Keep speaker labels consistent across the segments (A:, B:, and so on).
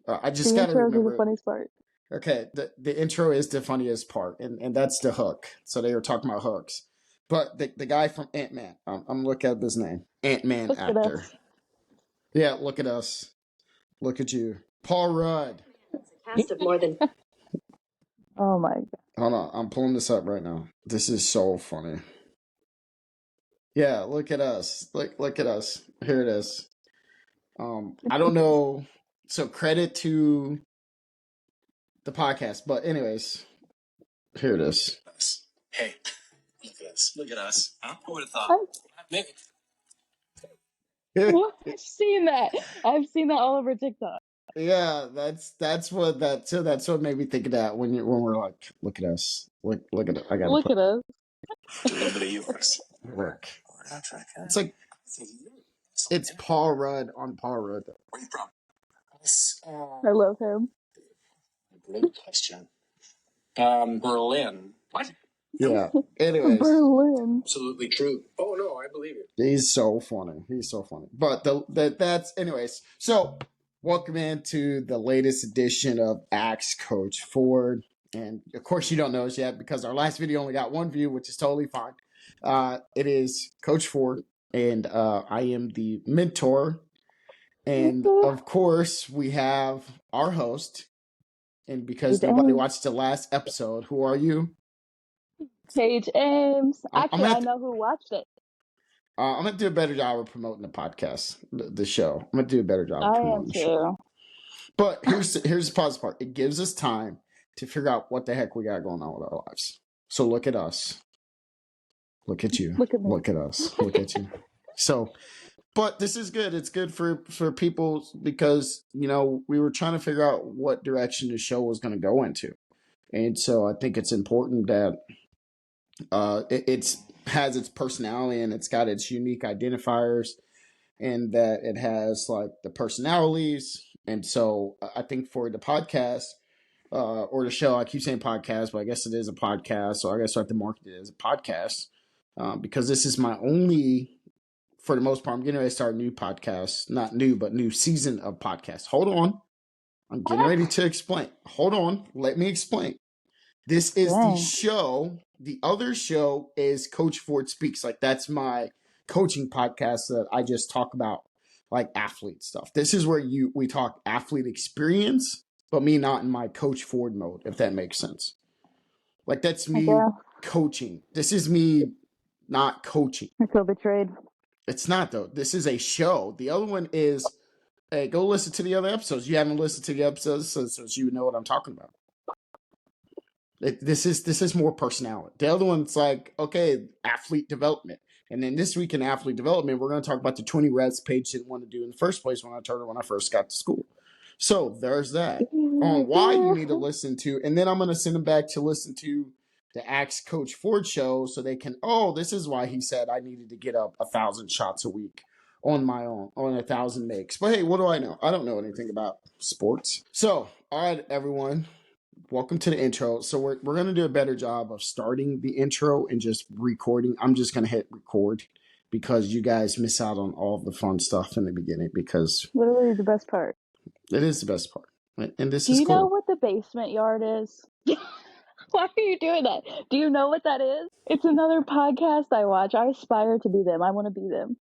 A: I
B: The
A: just got to
B: intros are the
A: remember.
B: funniest part.
A: Okay, the intro is the funniest part, and that's the hook. So they were talking about hooks. But the guy from Ant-Man, I'm looking at his name. Ant-Man
B: Look at
A: actor.
B: us.
A: Yeah, look at us. Look at you. Paul Rudd.
C: Cast of more than
B: Oh my god.
A: Hold on, I'm pulling this up right now. This is so funny. Yeah, look at us. Look at us. Here it is. I don't know. So credit to the podcast, but anyways, here it is.
C: hey, look at us. Look at us. Huh? Who would have thought?
B: I've,
C: Maybe.
B: what? I've seen that. I've seen that all over TikTok.
A: Yeah, that's what made me think of that when we're like, look at us, look at it. I gotta
B: Look
A: put
B: at us.
C: A little bit of yours.
A: work. It's like it's Paul Rudd on Paul Rudd.
C: Where you from?
B: I love him.
C: Great question. Berlin. What?
A: Yeah. Anyways,
B: Berlin.
C: Absolutely true. Oh no, I believe you.
A: he's so funny. He's so funny. But that's anyways. So welcome into the latest edition of Axe Coach Ford. And of course you don't know us yet because our last video only got one view, which is totally fine. It is Coach Ford, and I am the mentor. And of course we have our host. And because
B: Paige
A: nobody
B: Ames.
A: watched the last episode, who are you?
B: Paige Ames. Actually, I
A: I'm
B: know who watched it.
A: gonna do a better job of promoting the podcast, the show. I'm gonna do a better job of
B: I am
A: promoting the show.
B: too.
A: But here's the positive part. It gives us time to figure out what the heck we got going on with our lives. So look at us. Look at you.
B: Look at me.
A: Look at us. Look at you. So, but this is good. It's good for people because we were trying to figure out what direction the show was going to go into, and so I think it's important that it's has its personality and it's got its unique identifiers, and that it has like the personalities. And so I think for the podcast or the show, I keep saying podcast, but I guess it is a podcast. So I guess I have to market it as a podcast because this is my only, for the most part, I'm getting ready to start a new podcast. Not new, but new season of podcast. Hold on. I'm getting ready to explain. Hold on. Let me explain. This is the show. The other show is Coach Ford Speaks. Like that's my coaching podcast that I just talk about like athlete stuff. This is where we talk athlete experience, but me not in my Coach Ford mode, if that makes sense. Like that's me coaching. This is me not coaching.
B: I feel betrayed.
A: It's not though. This is a show. The other one is, hey, go listen to the other episodes. You haven't listened to the episodes, so you know what I'm talking about. This is more personality. The other one's like, okay, athlete development. And then this week in athlete development, we're going to talk about the 20 reps Paige didn't want to do in the first place when I first got to school. So there's that on why you need to listen to. And then I'm going to send them back to listen to the Axe Coach Ford show so they can, this is why he said I needed to get up 1,000 shots a week on my own, on 1,000 makes. But hey, what do I know? I don't know anything about sports. So, all right, everyone. Welcome to the intro. So we're going to do a better job of starting the intro and just recording. I'm just going to hit record because you guys miss out on all of the fun stuff in the beginning because
B: literally the best part.
A: It is the best part. And this
B: Do
A: is
B: you
A: cool.
B: know what the basement yard is? Why are you doing that? Do you know what that is? It's another podcast I watch. I aspire to be them. I want to be them.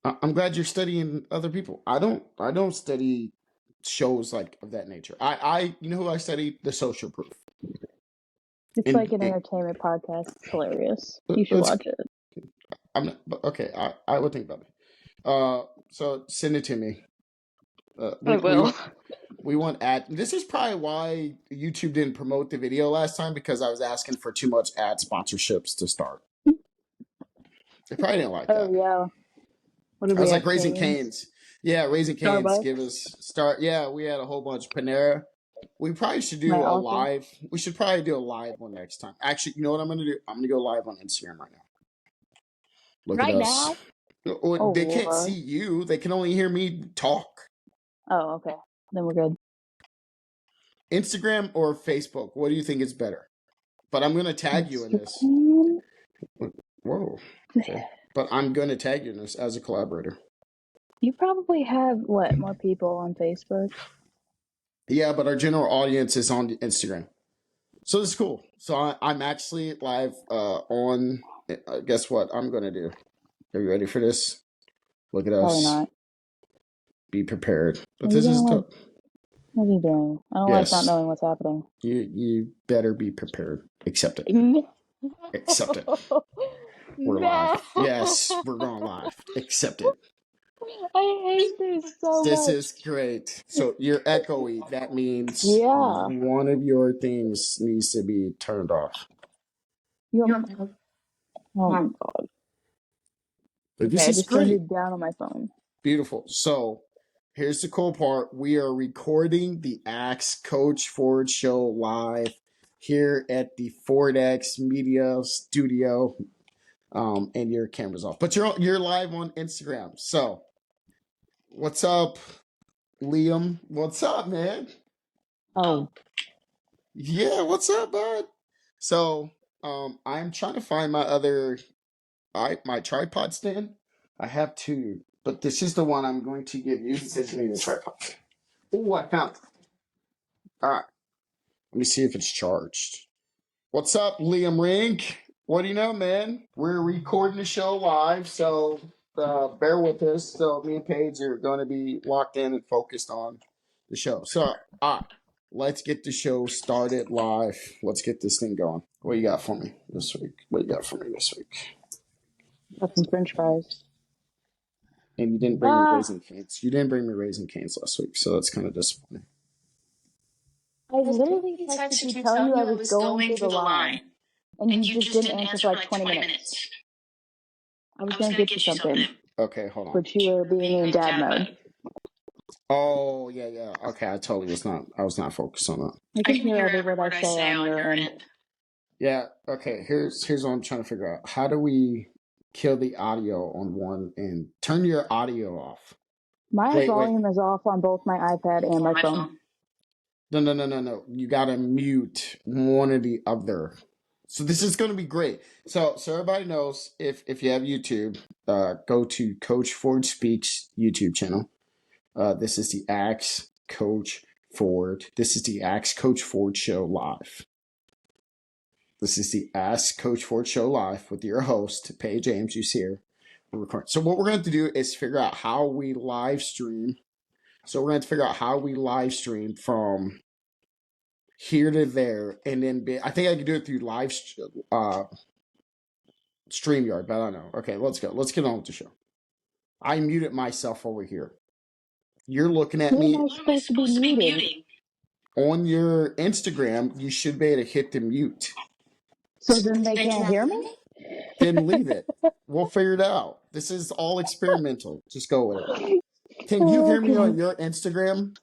A: I'm glad you're studying other people. I don't study shows like of that nature. I you know who I study? The Social Proof.
B: It's like an entertainment podcast. It's hilarious. You should watch it.
A: I'm not, but okay. I would think about it. So send it to me.
B: I will.
A: We want ad. This is probably why YouTube didn't promote the video last time because I was asking for too much ad sponsorships to start. They probably didn't like that.
B: Oh yeah. What did
A: I was like Raising Cane's. Yeah, Raising Cane's.
B: Starbucks?
A: Give us start. Yeah, we had a whole bunch. Panera. We probably should do a live. We should probably do a live one next time. Actually, you know what I'm going to do? I'm going to go live on Instagram right now. Look at us. Now? They can't see you. They can only hear me talk.
B: Oh, okay. Then we're good.
A: Instagram or Facebook? What do you think is better? But I'm going to tag you in this. Whoa. Okay. But I'm going to tag you in this as a collaborator.
B: You probably have, more people on Facebook?
A: Yeah, but our general audience is on Instagram. So this is cool. So I'm actually live on. Guess what I'm going to do? Are you ready for this? Look at
B: Probably
A: us.
B: not.
A: Be prepared.
B: Are
A: But
B: you
A: this is
B: gonna like?
A: dope.
B: What are you doing? I don't like not
A: Yes.
B: knowing what's happening.
A: You better be prepared. Accept it.
B: No.
A: Accept it. We're
B: No.
A: live. Yes, we're going live. Accept it.
B: I hate this so
A: This
B: much.
A: is great. So you're echoey. That means
B: Yeah.
A: one of your things needs to be turned off.
B: You. Oh my god.
A: But this
B: Okay, I
A: is
B: just turned
A: great.
B: it down on my phone.
A: Beautiful. So here's the cool part. We are recording the Axe Coach Ford Show live here at the Ford X Media Studio. And your camera's off. But you're live on Instagram. So what's up, Liam? What's up, man?
B: Oh.
A: Yeah, what's up, bud? So I'm trying to find my tripod stand. I have two, but this is the one I'm going to give you since you need a tripod. Oh, I found it. All right. Let me see if it's charged. What's up, Liam Rink? What do you know, man? We're recording the show live, so bear with us. So me and Paige are going to be locked in and focused on the show. So, all right, let's get the show started live. Let's get this thing going. What you got for me this week? What you got for me this week?
B: Got some French fries.
A: And you didn't bring me Raisin Canes. You didn't bring me Raisin Canes last week, so that's kind of disappointing.
B: I literally texted you telling you I was going through the line, and you just didn't answer for like 20 minutes. I was gonna get you something,
A: Okay, hold on.
B: but you were being in dad mode.
A: Oh yeah, yeah. Okay, I totally was not. I was not focused on that.
B: I can hear every word I say on your end.
A: Yeah. Okay. Here's what I'm trying to figure out. How do we kill the audio on one and turn your audio off?
B: My
A: Wait.
B: volume is off on both my iPad and my phone.
A: No. You gotta mute one or the other. So this is gonna be great. So everybody knows if you have YouTube, go to Coach Ford Speaks YouTube channel. This is the Axe Coach Ford. This is the Axe Coach Ford Show live. This is the Ask Coach Ford Show live with your host, Paige Ames. You see here. We're recording. So what we're going to do is figure out how we live stream. So we're going to figure out how we live stream from here to there, and then I think I can do it through StreamYard, but I don't know. Okay, let's go. Let's get on with the show. I muted myself over here. You're looking at
B: Who
A: me
B: am I supposed to be muting?
A: on your Instagram. You should be able to hit the mute.
B: So then they can't hear me?
A: Then leave it. We'll figure it out. This is all experimental. Just go with it. Can you hear me on your Instagram?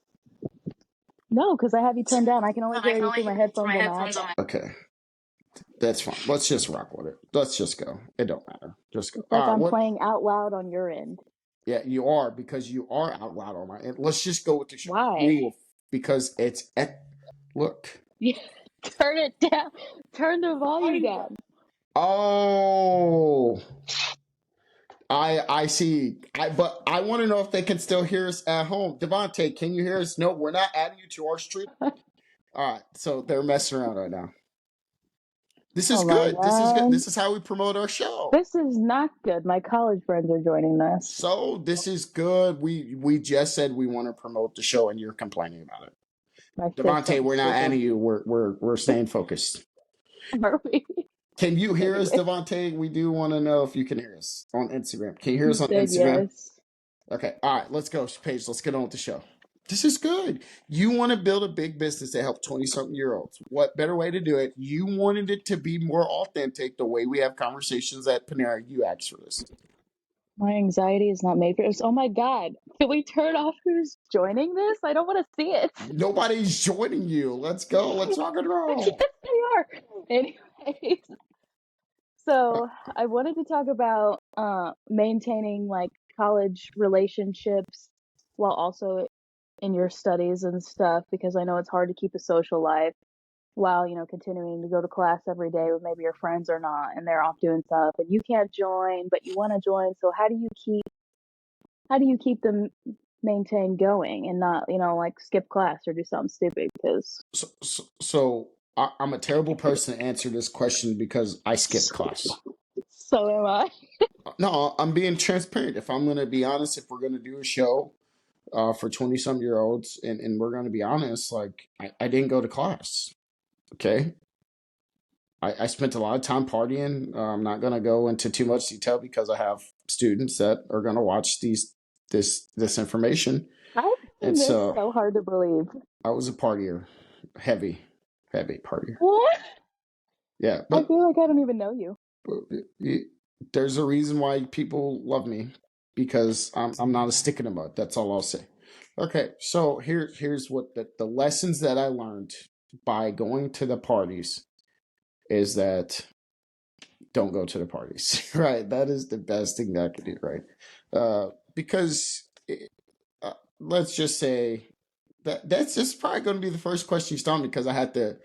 B: No, because I have you turned down. I can only hear you through my headphones on my iPad.
A: Okay. That's fine. Let's just rock with it. Let's just go. It don't matter. Just go.
B: It's like I'm
A: What?
B: playing out loud on your end.
A: Yeah, you are because you are out loud on my end. Let's just go with the show.
B: Why?
A: Because it's look.
B: Turn it down. Turn the volume down.
A: Oh, I see. But I want to know if they can still hear us at home. Devontae, can you hear us? No, we're not adding you to our stream. All right, so they're messing around right now. This is good. This is good. This is how we promote our show.
B: This is not good. My college friends are joining this.
A: So this is good. We just said we want to promote the show, and you're complaining about it. Devontae, we're not adding you. We're staying focused.
B: Are we?
A: Can you hear us, Devontae? We do want to know if you can hear us on Instagram. Can you hear us on Instagram?
B: Yes.
A: Okay. All right. Let's go, Paige. Let's get on with the show. This is good. You want to build a big business to help 20-something-year-olds. What better way to do it? You wanted it to be more authentic the way we have conversations at Panera. You asked for this.
B: My anxiety is not made for this. Oh my God. Can we turn off who's joining this? I don't want to see it.
A: Nobody's joining you. Let's go. Let's rock and roll.
B: Yes, they are. Anyways. So I wanted to talk about maintaining like college relationships while also in your studies and stuff, because I know it's hard to keep a social life while, you know, continuing to go to class every day with maybe your friends or not, and they're off doing stuff and you can't join, but you want to join. So how do you keep them maintain going and not, like skip class or do something stupid because
A: I'm a terrible person to answer this question because I skipped class.
B: so am I.
A: No, I'm being transparent. If I'm going to be honest, if we're going to do a show for 20 some year olds and we're going to be honest, like I didn't go to class. Okay. I spent a lot of time partying. I'm not going to go into too much detail because I have students that are going to watch this information.
B: I
A: And
B: find this
A: so
B: so hard to believe.
A: I was a partier, heavy, heavy partier.
B: What?
A: Yeah,
B: I feel like I don't even know you.
A: but there's a reason why people love me because I'm not a stick in the mud. That's all I'll say. Okay, so here's what the lessons that I learned by going to the parties is that don't go to the parties. Right, that is the best thing that I could do. Right, because let's just say that's just probably going to be the first question you start me because I had to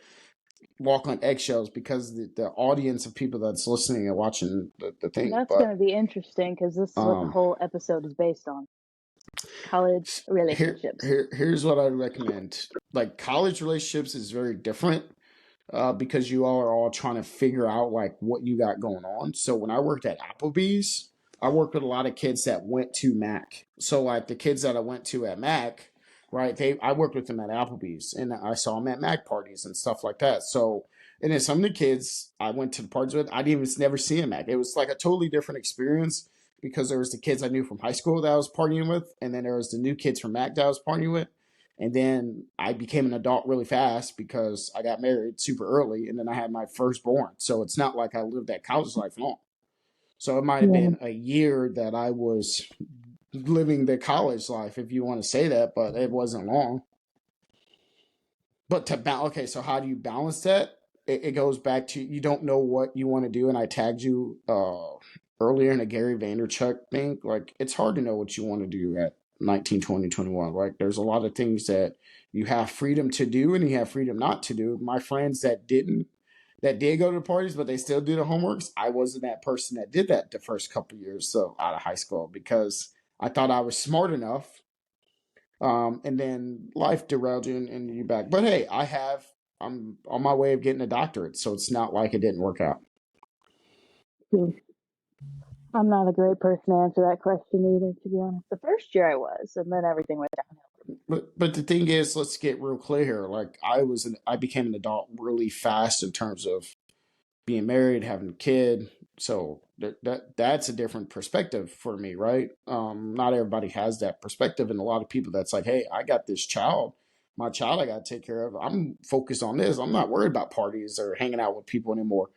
A: walk on eggshells because the audience of people that's listening and watching the thing.
B: That's going
A: But
B: to be interesting because this is what the
A: um,
B: whole episode is based on. College relationships.
A: here's what I recommend. Like college relationships is very different because you all are all trying to figure out like what you got going on. So when I worked at Applebee's, I worked with a lot of kids that went to Mac. So like the kids that I went to at Mac, right? I worked with them at Applebee's and I saw them at Mac parties and stuff like that. So and then some of the kids I went to the parties with, I didn't even never see them Mac. It was like a totally different experience because there was the kids I knew from high school that I was partying with, and then there was the new kids from Mac that I was partying with. And then I became an adult really fast because I got married super early and then I had my firstborn. So it's not like I lived that college life long. So it might have
B: Yeah.
A: been a year that I was living the college life, if you want to say that, but it wasn't long. But to balance, okay, so how do you balance that? It goes back to you don't know what you want to do. And I tagged you earlier in a Gary Vaynerchuk thing. Like, it's hard to know what you want to do at 19, 20, 21. Like, there's a lot of things that you have freedom to do and you have freedom not to do. My friends that did go to the parties, but they still do the homeworks. I wasn't that person that did that the first couple of years so out of high school because I thought I was smart enough and then life derailed you and you back. But hey, I'm on my way of getting a doctorate, so it's not like it didn't work out.
B: I'm not a great person to answer that question either, to be honest. The first year I was, and then everything went downhill.
A: But the thing is, let's get real clear here. Like I became an adult really fast in terms of being married, having a kid. So that's a different perspective for me, right? Not everybody has that perspective, and a lot of people that's like, hey, I got this child, my child, I got to take care of. I'm focused on this. I'm not worried about parties or hanging out with people anymore,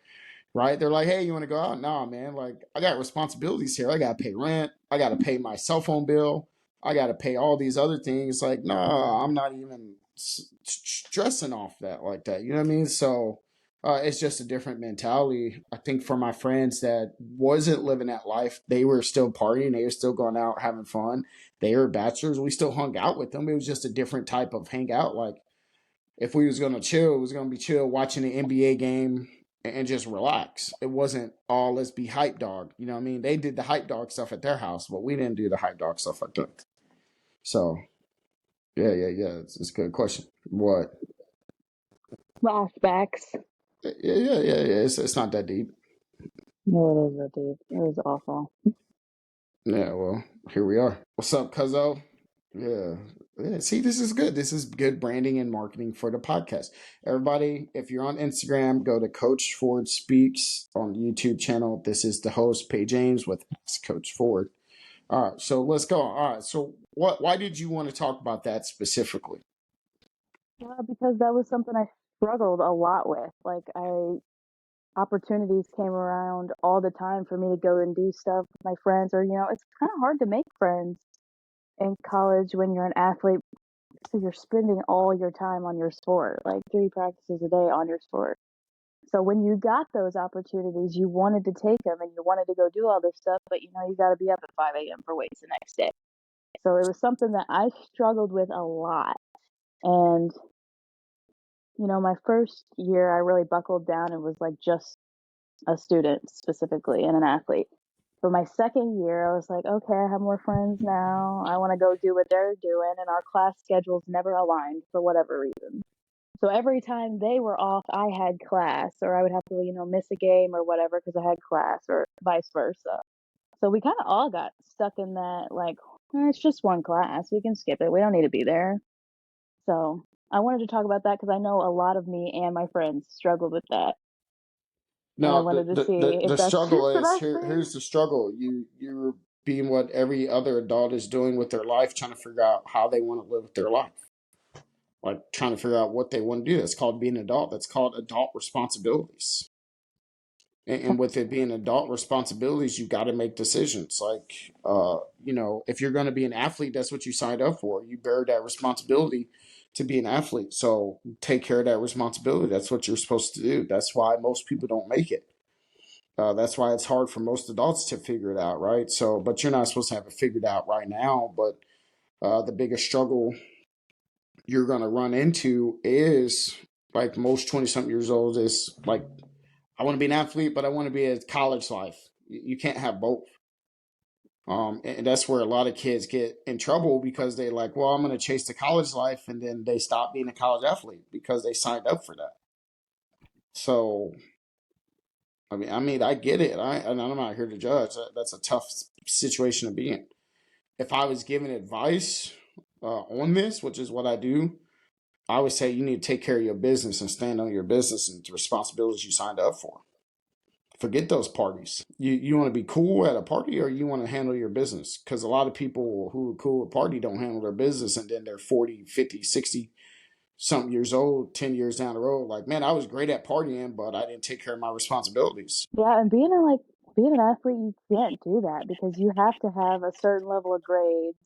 A: right? They're like, hey, you want to go out? Nah, man. Like, I got responsibilities here. I got to pay rent. I got to pay my cell phone bill. I got to pay all these other things. Like, nah, I'm not even stressing off that like that. You know what I mean? So it's just a different mentality. I think for my friends that wasn't living that life, they were still partying. They were still going out having fun. They were bachelors. We still hung out with them. It was just a different type of hangout. Like, if we was gonna chill, it was gonna be chill watching the NBA game and just relax. It wasn't all let's be hype dog. You know what I mean? They did the hype dog stuff at their house, but we didn't do the hype dog stuff like that. So yeah. It's a good question. What?
B: Flashbacks.
A: Yeah. It's not that deep.
B: No, it is a dude. It was awful.
A: Yeah. Well, here we are. What's up, Cuzzo? Yeah. Yeah. See, this is good. This is good branding and marketing for the podcast. Everybody, if you're on Instagram, go to Coach Ford Speaks on the YouTube channel. This is the host, Paige Ames, with Ask Coach Ford. All right, so let's go. All right, so why did you want to talk about that specifically?
B: Yeah, because that was something I struggled a lot with. Opportunities came around all the time for me to go and do stuff with my friends, or it's kind of hard to make friends in college when you're an athlete because you're spending all your time on your sport, like 3 practices a day on your sport. So when you got those opportunities, you wanted to take them and you wanted to go do all this stuff, but you got to be up at 5 a.m. for weights the next day. So it was something that I struggled with a lot. And, my first year, I really buckled down and was like just a student specifically and an athlete. But my second year, I was like, okay, I have more friends now. I want to go do what they're doing. And our class schedules never aligned for whatever reason. So every time they were off, I had class, or I would have to, miss a game or whatever because I had class, or vice versa. So we kind of all got stuck in that, like, it's just one class. We can skip it. We don't need to be there. So I wanted to talk about that because I know a lot of me and my friends struggled with that. And I
A: No,
B: wanted to see if
A: the
B: that's
A: struggle
B: just
A: is
B: our
A: here.
B: thing.
A: Here's the struggle. You're being what every other adult is doing with their life, trying to figure out how they want to live their life, like trying to figure out what they want to do. That's called being an adult. That's called adult responsibilities. And with it being adult responsibilities, you got to make decisions. Like, if you're going to be an athlete, that's what you signed up for. You bear that responsibility to be an athlete. So take care of that responsibility. That's what you're supposed to do. That's why most people don't make it. That's why it's hard for most adults to figure it out, right? So, but you're not supposed to have it figured out right now. But the biggest struggle you're going to run into is, like most 20 something years old, is like, I want to be an athlete, but I want to be a college life. You can't have both. And that's where a lot of kids get in trouble because they like, well, I'm going to chase the college life, and then they stop being a college athlete because they signed up for that. So, I get it. And I'm not here to judge. That's a tough situation to be in. If I was giving advice on this, which is what I do, I would say you need to take care of your business and stand on your business and the responsibilities you signed up for. Forget those parties. You want to be cool at a party, or you want to handle your business? Because a lot of people who are cool at a party don't handle their business, and then they're 40, 50, 60 something years old, 10 years down the road. Like, man, I was great at partying, but I didn't take care of my responsibilities.
B: Yeah, and being an athlete, you can't do that because you have to have a certain level of grades.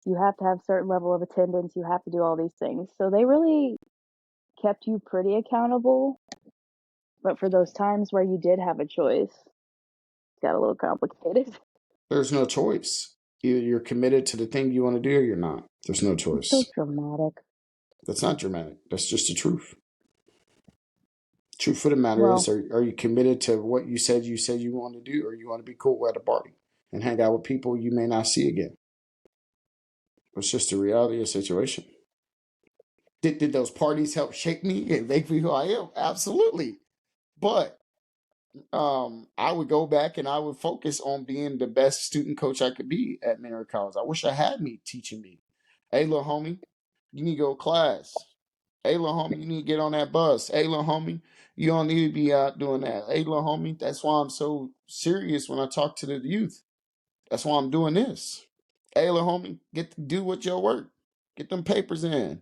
B: You have to have certain level of attendance. You have to do all these things. So they really kept you pretty accountable. But for those times where you did have a choice, it got a little complicated.
A: There's no choice. Either you're committed to the thing you want to do or you're not. There's no
B: It's so
A: choice.
B: dramatic.
A: That's not dramatic. That's just the truth. Truth of the matter is,
B: Well,
A: are you committed to what you said you want to do, or you want to be cool at a party and hang out with people you may not see again? It's just the reality of the situation. Did those parties help shape me and make me who I am? Absolutely. But I would go back and I would focus on being the best student coach I could be at Mineral College. I wish I had me teaching me. Hey, little homie, you need to go to class. Hey, little homie, you need to get on that bus. Hey, little homie, you don't need to be out doing that. Hey, little homie, that's why I'm so serious when I talk to the youth. That's why I'm doing this. Hey, little homie, get to do with your work. Get them papers in.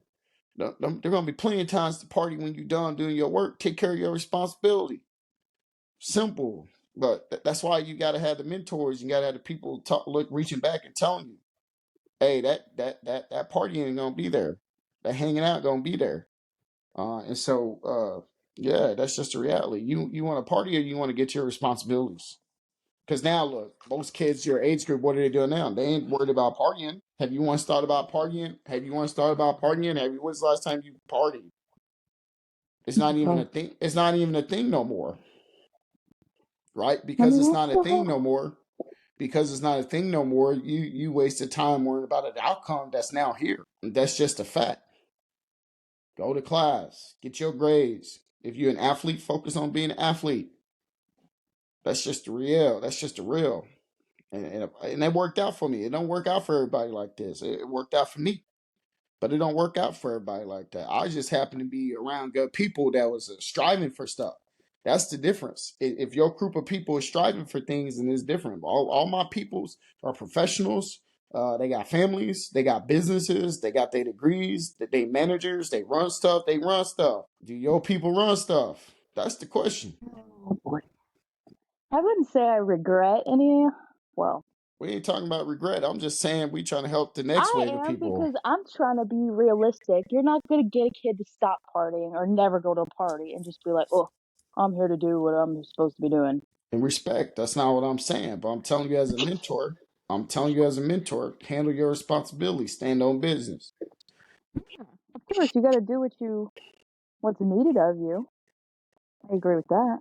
A: There are going to be plenty of times to party when you're done doing your work. Take care of your responsibility. Simple. But that's why you got to have the mentors. You got to have the people reaching back and telling you, hey, that party ain't going to be there. That hanging out going to be there. And so, yeah, that's just the reality. You want to party, or you want to get your responsibilities? Because now, look, most kids your age group, what are they doing now? They ain't worried about partying. Have you once thought about partying? Have you once thought about partying? When's the last time you partied? It's not even a
B: well,
A: thing. It's not even a thing no more, right?
B: I
A: Because
B: mean,
A: it's
B: that's
A: not a
B: the
A: thing
B: whole.
A: no more. Because it's not a thing no more. You wasted time worrying about an outcome that's now here. That's just a fact. Go to class, get your grades. If you're an athlete, focus on being an athlete. That's just the real. That's just the real. And it worked out for me. It don't work out for everybody like this. It worked out for me, but it don't work out for everybody like that. I just happen to be around good people that was striving for stuff. That's the difference. If your group of people is striving for things, then it's different. All my peoples are professionals. They got families. They got businesses. They got their degrees. They managers. They run stuff. They run stuff. Do your people run stuff? That's the question.
B: Oh boy. I wouldn't say I regret any. Well,
A: We ain't talking about regret. I'm just saying we trying to help the next
B: I
A: wave of
B: am
A: people.
B: because I'm trying to be realistic. You're not going to get a kid to stop partying or never go to a party and just be like, oh, I'm here to do what I'm supposed to be doing.
A: And respect. That's not what I'm saying. But I'm telling you as a mentor, handle your responsibility, stand on business.
B: Yeah, of course, you got to do what's needed of you. I agree with that.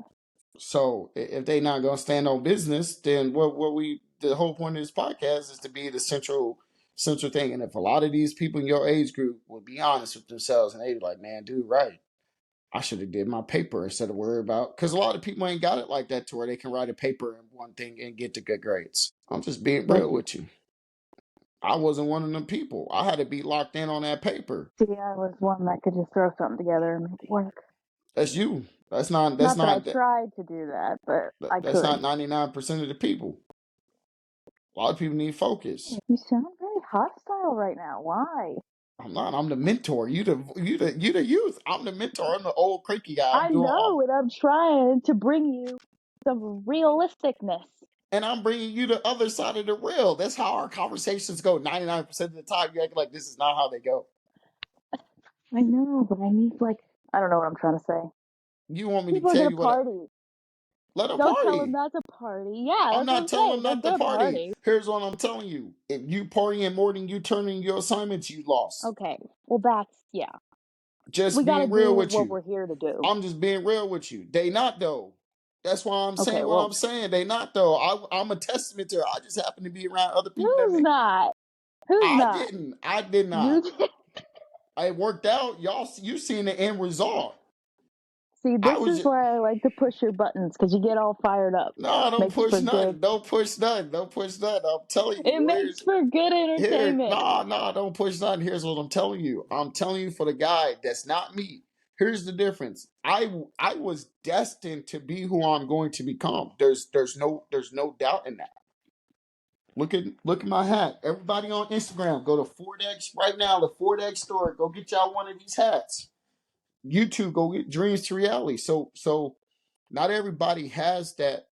A: So if they not gonna stand on business, then what we the whole point of this podcast is to be the central thing. And if a lot of these people in your age group would be honest with themselves and they be like, man, dude, right. I should have did my paper instead of worry about because a lot of people ain't got it like that to where they can write a paper in one thing and get the good grades. I'm just being
B: Like,
A: real with you. I wasn't one of them people. I had to be locked in on that paper.
B: see, I was one that could just throw something together and make it work.
A: That's you. That's not. That's
B: Not that I
A: not.
B: tried to do that, but I
A: That's
B: could.
A: not 99% of the people. A lot of people need focus.
B: You sound very hostile right now. Why?
A: I'm not. I'm the mentor. You the youth. I'm the mentor. I'm the old cranky guy. I'm
B: I
A: doing
B: know,
A: all,
B: and I'm trying to bring you some realisticness.
A: and I'm bringing you the other side of the rail. That's how our conversations go. 99% of the time, you act like this is not how they go.
B: I know, but I need I don't know what I'm trying to say.
A: You want me to
B: People are
A: tell
B: gonna
A: you what?
B: party.
A: Let them
B: Don't tell them
A: party.
B: not to party. Yeah,
A: I'm
B: that's what
A: not
B: I'm
A: telling
B: saying.
A: them
B: They're
A: not to
B: gonna
A: party.
B: party.
A: Here's what I'm telling you. If you partying more than you turning your assignments, you lost.
B: Okay. Well, yeah. We
A: Just
B: gotta
A: being real
B: do
A: with
B: what
A: you.
B: we're here to do.
A: I'm just being real with you. They not though. That's why I'm
B: Okay.
A: saying what
B: Well,
A: I'm saying. They not though. I'm a testament to it. I just happen to be around other people that
B: who's
A: make.
B: not? Who's
A: I
B: not?
A: didn't. I did
B: You
A: not.
B: did.
A: It worked out. Y'all, you seen the end result.
B: See,
A: I
B: this
A: was
B: is
A: just,
B: why I like to push your buttons because you get all fired up.
A: no, don't
B: Makes
A: push
B: for good.
A: nothing. Don't push nothing. Don't push nothing. I'm telling
B: It
A: you.
B: makes for good
A: Here,
B: entertainment.
A: nah, don't push nothing. Here's what I'm telling you. I'm telling you for the guy that's not me. Here's the difference. I was destined to be who I'm going to become. There's no doubt in that. Look at my hat. Everybody on Instagram, go to Ford right now. The Ford store. Go get y'all one of these hats. YouTube, go get Dreams to Reality. So not everybody has that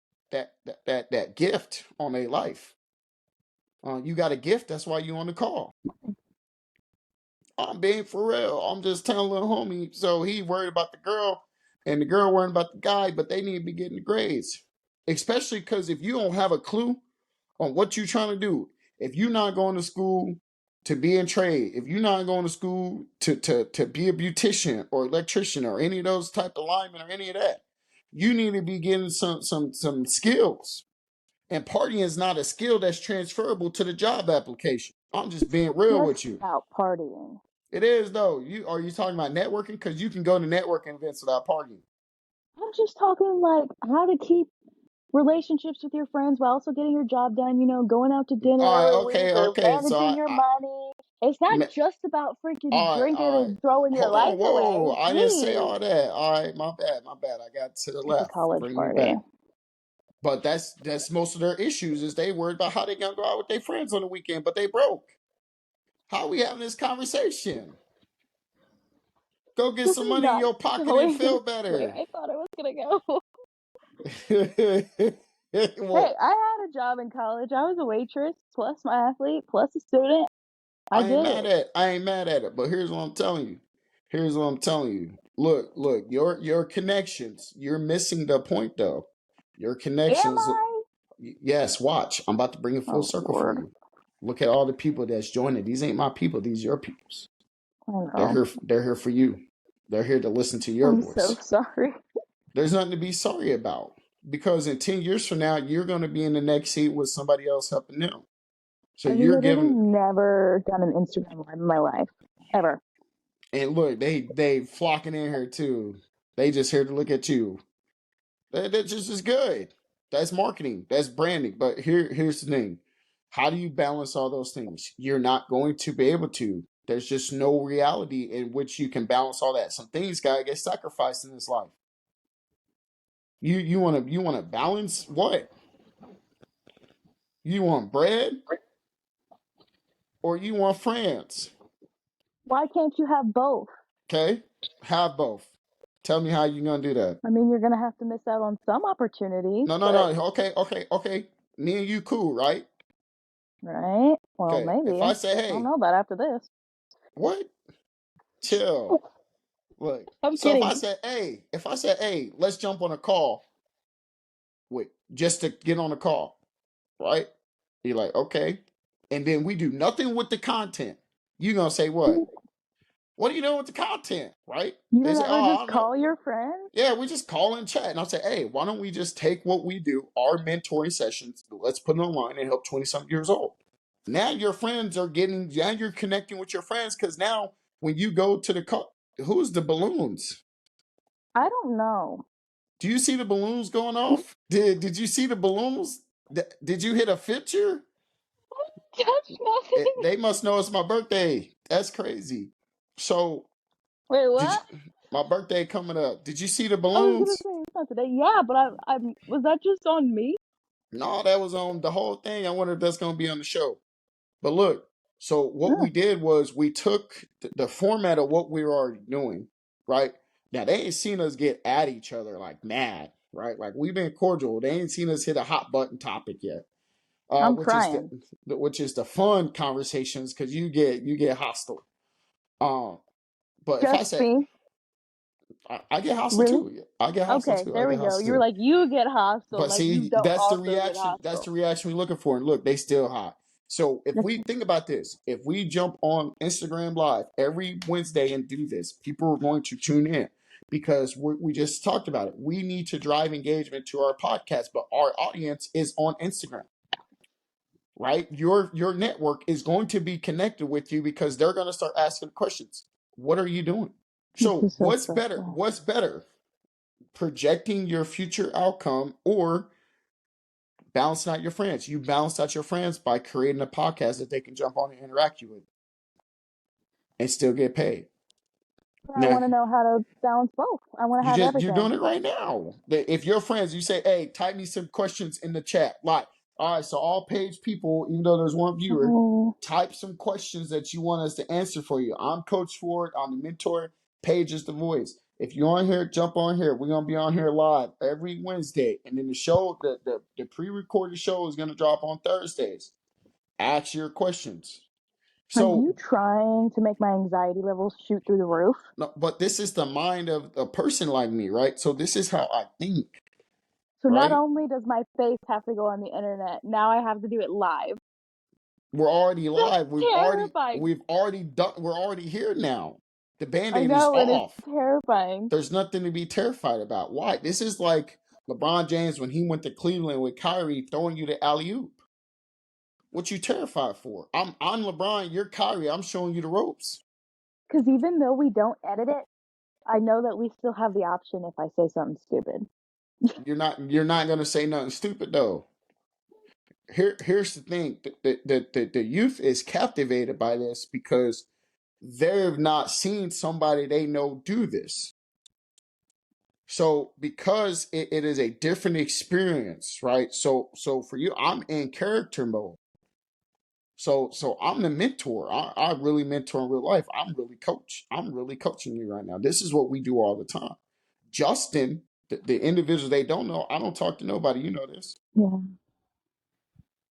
A: gift on their life. You got a gift. That's why you on the call. I'm being for real. I'm just telling little homie. So he worried about the girl, and the girl worried about the guy, but they need to be getting the grades. Especially because if you don't have a clue on what you're trying to do, if you're not going to school to be in trade, if you're not going to school to be a beautician or electrician or any of those type of linemen or any of that, you need to be getting some skills. And partying is not a skill that's transferable to the job application. I'm just being real
B: Just
A: with you.
B: about partying.
A: It is though. You talking about networking? Because you can go to networking events without partying.
B: I'm just talking how to keep relationships with your friends while also getting your job done, going out to dinner
A: All right,
B: every week
A: okay,
B: or
A: okay. So
B: managing your money. It's not
A: me-
B: just about freaking
A: all right,
B: drinking
A: all right.
B: and throwing your
A: Hold
B: life
A: on, whoa!
B: away.
A: I didn't say
B: Jeez.
A: all that. All right, my bad. I got to the
B: It's a
A: left.
B: college
A: Bring me
B: party.
A: back. But that's most of their issues is they worried about how they gonna go out with their friends on the weekend, but they broke. How are we having this conversation? Go get
B: This
A: some
B: is
A: money in
B: not
A: your pocket and
B: going
A: feel
B: where
A: better.
B: I thought it was gonna go. Hey,
A: Well,
B: I had a job in college. I was a waitress, plus my athlete, plus a student. I
A: I ain't
B: did
A: mad
B: it.
A: at I ain't mad at it, but here's what I'm telling you. Here's what I'm telling you. Look, your connections. You're missing the point though. Your
B: Am
A: connections.
B: I?
A: Yes, watch. I'm about to bring it full
B: Oh
A: circle for
B: Lord.
A: you. Look at all the people that's joining. These ain't my people. These your peoples.
B: I
A: They're
B: know.
A: here. They're here for you. They're here to listen to your
B: I'm so
A: voice.
B: sorry.
A: There's nothing to be sorry about because in 10 years from now, you're going to be in the next seat with somebody else helping them. So
B: I've
A: you're
B: literally
A: giving.
B: never done an Instagram live in my life. Ever.
A: And look, they flocking in here too. They just here to look at you. That just is good. That's marketing. That's branding. But here's the thing. How do you balance all those things? You're not going to be able to. There's just no reality in which you can balance all that. Some things gotta get sacrificed in this life. You wanna balance what? You want bread or you want friends?
B: Why can't you have both?
A: Okay? Have both. Tell me how you gonna do that.
B: I mean, you're gonna have to miss out on some opportunities,
A: No.
B: but
A: Okay. Me and you cool, right?
B: right? Well,
A: Okay. If
B: maybe.
A: I
B: I
A: say,
B: don't
A: hey,
B: know about after this.
A: what? Chill. Look.
B: I'm
A: So
B: kidding.
A: if I said, hey, let's jump on a call with just to get on a call, right? You're like, okay. And then we do nothing with the content. You gonna say what? What are you doing with the content, right?
B: You
A: They
B: don't
A: say,
B: ever
A: oh, I
B: just
A: don't know.
B: call your friends?
A: Yeah, we just call and chat. And I'll say, hey, why don't we just take what we do, our mentoring sessions, let's put it online and help 20 something years old. Now your friends are getting, now you're connecting with your friends because now when you go to the car, who's the balloons?
B: I don't know.
A: Do you see the balloons going off? Did you see the balloons? Did you hit a picture?
B: Touch nothing.
A: They must know it's my birthday. That's crazy. So
B: Wait,
A: did you,
B: what?
A: my birthday coming up? Did you see the
B: I was gonna
A: balloons?
B: say it's not today. Yeah, but I'm. Was that just on me?
A: No, that was on the whole thing. I wonder if that's going to be on the show. But look, so what
B: Ugh.
A: we did was we took the format of what we were already doing, right? Now they ain't seen us get at each other like mad, right? Like we've been cordial. They ain't seen us hit a hot button topic yet,
B: I'm
A: which is
B: crying.
A: the fun conversations because you get hostile. Um, but if I
B: Just
A: say
B: me.
A: I get hostile
B: Really?
A: too, I get hostile
B: Okay,
A: too. I
B: there we
A: get
B: go.
A: hostile
B: You were
A: too.
B: like, you get hostile,
A: But
B: like you
A: see,
B: don't
A: that's the
B: also get
A: reaction. That's
B: hostile.
A: the reaction we're looking for. And look, they still hot. So if
B: That's
A: we think about this, if we jump on Instagram Live every Wednesday and do this, people are going to tune in because we just talked about it. We need to drive engagement to our podcast, but our audience is on Instagram, right? Your network is going to be connected with you because they're going to start asking questions. What are you doing?
B: this
A: So
B: is so
A: what's better?
B: stressful.
A: What's better? Projecting your future outcome or balancing out your friends. You balance out your friends by creating a podcast that they can jump on and interact you with and still get paid.
B: But I
A: Now,
B: want to know how to balance both. I want to have
A: you're
B: everything.
A: doing it right now. If your friends, you say, hey, type me some questions in the chat. Like, all right, so all page people, even though there's one viewer,
B: Oh,
A: type some questions that you want us to answer for you. I'm Coach Ford. I'm the mentor. Paige is the voice. If you're on here, jump on here. We're gonna be on here live every Wednesday, and then the show, the pre-recorded show is gonna drop on Thursdays. Ask your questions.
B: are
A: So,
B: you trying to make my anxiety levels shoot through the roof?
A: no, but this is the mind of a person like me, right? So this is how I think,
B: So not
A: right?
B: only does my face have to go on the internet, now I have to do it live.
A: We're already
B: That's
A: live.
B: terrifying.
A: We've already done. We're already here now. The
B: I
A: band-aid is
B: know, and it's
A: off.
B: terrifying.
A: There's nothing to be terrified about. Why? This is like LeBron James when he went to Cleveland with Kyrie throwing you the alley oop. What you terrified for? I'm LeBron. You're Kyrie. I'm showing you the ropes.
B: Because even though we don't edit it, I know that we still have the option if I say something stupid.
A: You're not gonna say nothing stupid though. Here's the thing: the youth is captivated by this because they've not seen somebody they know do this. So because it is a different experience, right? So for you, I'm in character mode. So I'm the mentor. I really mentor in real life. I'm really coach. I'm really coaching you right now. This is what we do all the time. Justin, the individual they don't know, I don't talk to nobody. You know this.
B: Yeah.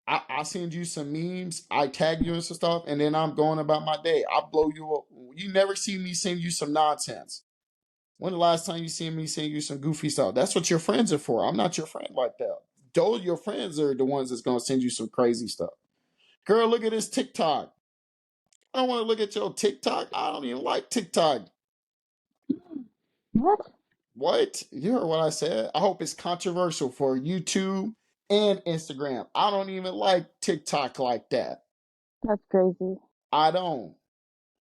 A: I send you some memes, I tag you and some stuff, and then I'm going about my day. I blow you up. You never see me send you some nonsense. When the last time you seen me send you some goofy stuff? That's what your friends are for. I'm not your friend like that. Those your friends are the ones that's gonna send you some crazy stuff. Girl, look at this TikTok. I don't want to look at your TikTok. I don't even like TikTok.
B: What?
A: What? You heard what I said? I hope it's controversial for YouTube and Instagram. I don't even like TikTok like that.
B: That's crazy.
A: I don't.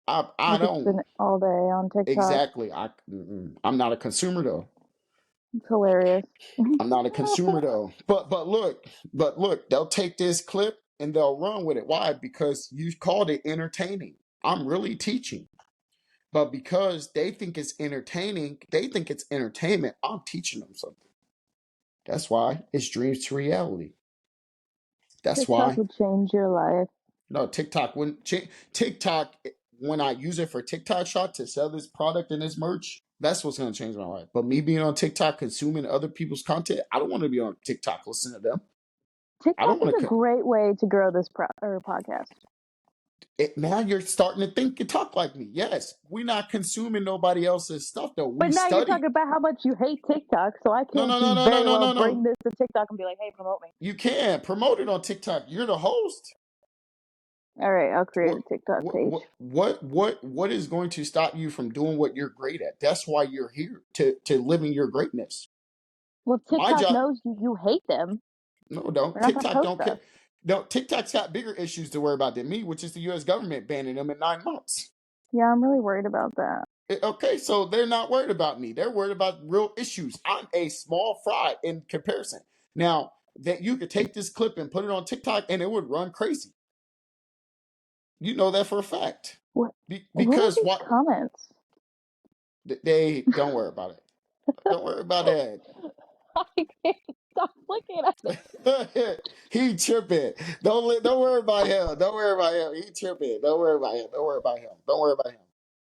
A: I
B: I could
A: don't.
B: spend it all day on TikTok.
A: Exactly. I'm not a consumer though.
B: It's hilarious.
A: I'm not a consumer though. But look, they'll take this clip and they'll run with it. Why? Because you called it entertaining. I'm really teaching. But because they think it's entertaining, they think it's entertainment, I'm teaching them something. That's why it's dreams to reality. That's
B: TikTok
A: why
B: would change your life.
A: no TikTok when I use it for TikTok shop to sell this product and this merch, that's what's gonna change my life. But me being on TikTok consuming other people's content, I don't want to be on TikTok listening to them. I
B: TikTok
A: don't
B: is
A: want
B: a
A: to.
B: great way to grow this podcast.
A: Now you're starting to think and talk like me. Yes, we're not consuming nobody else's stuff though.
B: But
A: We
B: now you're
A: study.
B: talking about how much you hate TikTok, so I
A: No,
B: can't
A: no, no,
B: just
A: no, no,
B: very
A: no,
B: well
A: no,
B: bring
A: no.
B: this to TikTok and be like, hey, promote me.
A: You can promote it on TikTok. You're the host.
B: All right, I'll create
A: What
B: a TikTok page.
A: what is going to stop you from doing what you're great at? That's why you're here, to living your greatness.
B: Well,
A: My
B: TikTok
A: job.
B: knows you hate them.
A: No, don't.
B: They're not gonna
A: TikTok
B: post
A: don't care.
B: stuff.
A: No, TikTok's got bigger issues to worry about than me, which is the U.S. government banning them in 9 months.
B: Yeah, I'm really worried about that.
A: Okay, so they're not worried about me. They're worried about real issues. I'm a small fry in comparison. Now, that you could take this clip and put it on TikTok and it would run crazy. You know that for a fact.
B: What? What are
A: Because
B: these
A: what
B: comments?
A: they don't worry about it. Don't worry about that.
B: I can't stop looking at it.
A: He tripping. Don't worry about him. Don't worry about him. He tripping. Don't worry about him. Don't worry about him. Don't worry about him.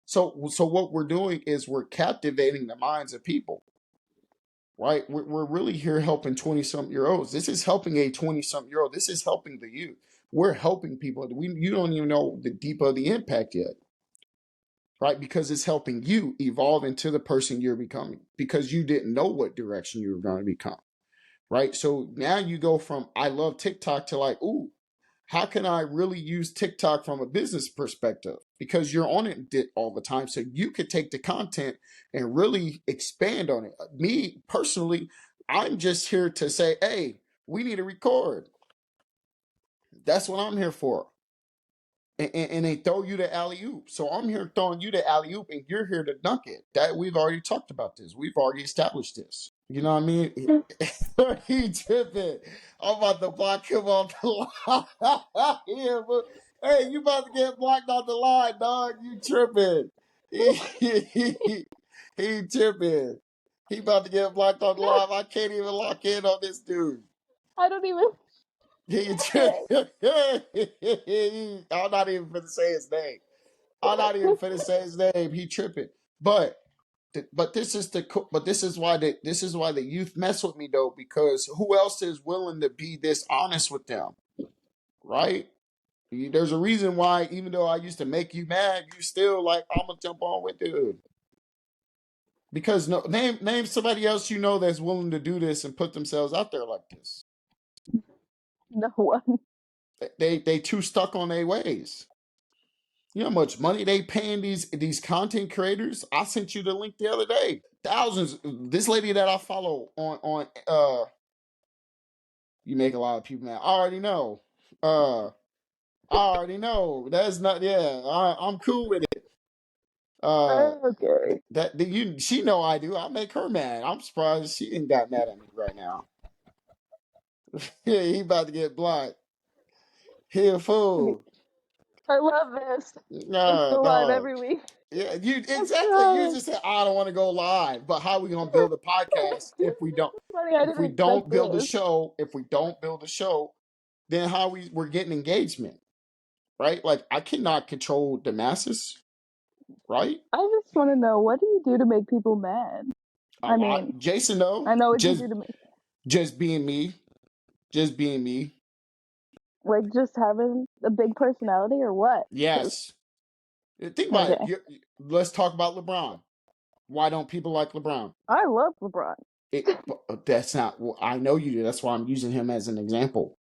A: So what we're doing is we're captivating the minds of people, right? We're really here helping 20-something-year-olds. This is helping a 20-something-year-old. This is helping the youth. We're helping people. You don't even know the deep of the impact yet, right? Because it's helping you evolve into the person you're becoming because you didn't know what direction you were going to become. Right. So now you go from I love TikTok to like, ooh, how can I really use TikTok from a business perspective? Because you're on it all the time. So you could take the content and really expand on it. Me personally, I'm just here to say, hey, we need to record. That's what I'm here for. And they throw you the alley oop. So I'm here throwing you the alley oop, and you're here to dunk it. That we've already talked about this. We've already established this. You know what I mean? He tripping. I'm about to block him off the line. Yeah, but, hey, you about to get blocked off the line, dog. You tripping. He tripping. He about to get blocked on the line. I can't even lock in on this dude.
B: I don't even.
A: He
B: Okay.
A: I'm not even finna say his name. I'm not even finna say his name. He tripping. But this is this is why the youth mess with me though, because who else is willing to be this honest with them, right? There's a reason why, even though I used to make you mad, you still like I'm gonna jump on with dude. Because no, name somebody else you know that's willing to do this and put themselves out there like this.
B: No one.
A: They too stuck on their ways. You know how much money they paying these content creators? I sent you the link the other day. Thousands. This lady that I follow on you make a lot of people mad. I already know. I already know. That's not. Yeah, I'm cool with it. Uh,
B: Okay.
A: she know I do. I make her mad. I'm surprised she ain't got mad at me right now. Yeah, he about to get blocked. He a fool.
B: I love this. Let's
A: Nah,
B: go live
A: dog.
B: every week.
A: Yeah, you
B: Let's
A: exactly. You
B: go.
A: just said I don't want to go live, but how are we gonna build a podcast
B: Funny, I
A: if
B: didn't
A: we
B: expect
A: don't build a
B: this.
A: show? If we don't build a show, then how we're getting engagement, right? Like I cannot control the masses, right?
B: I just want to know, what do you do to make people mad?
A: A
B: I mean,
A: lot. Jason, though,
B: I know what you do to make,
A: just being me, just being me.
B: like, just having a big personality or what? Because,
A: Yes. Think about it.
B: okay,
A: Let's talk about LeBron. Why don't people like LeBron?
B: I love LeBron
A: That's not. Well, I know you do. That's why I'm using him as an example.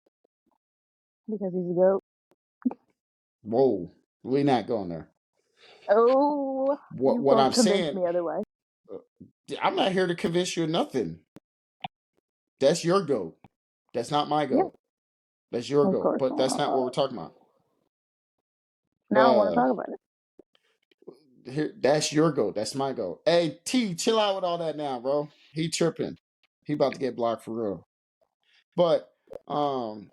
B: because he's a goat.
A: Whoa, we're not going there.
B: Oh, you
A: What I'm
B: won't convince
A: saying,
B: me otherwise.
A: I'm not here to convince you of nothing. That's your goat. That's not my
B: Yeah,
A: goat. That's your
B: of
A: goat.
B: course.
A: But that's not what we're talking about.
B: Now I want to talk about it.
A: That's your goat. That's my goat. Hey T, chill out with all that now, bro. He tripping. He about to get blocked for real. But um,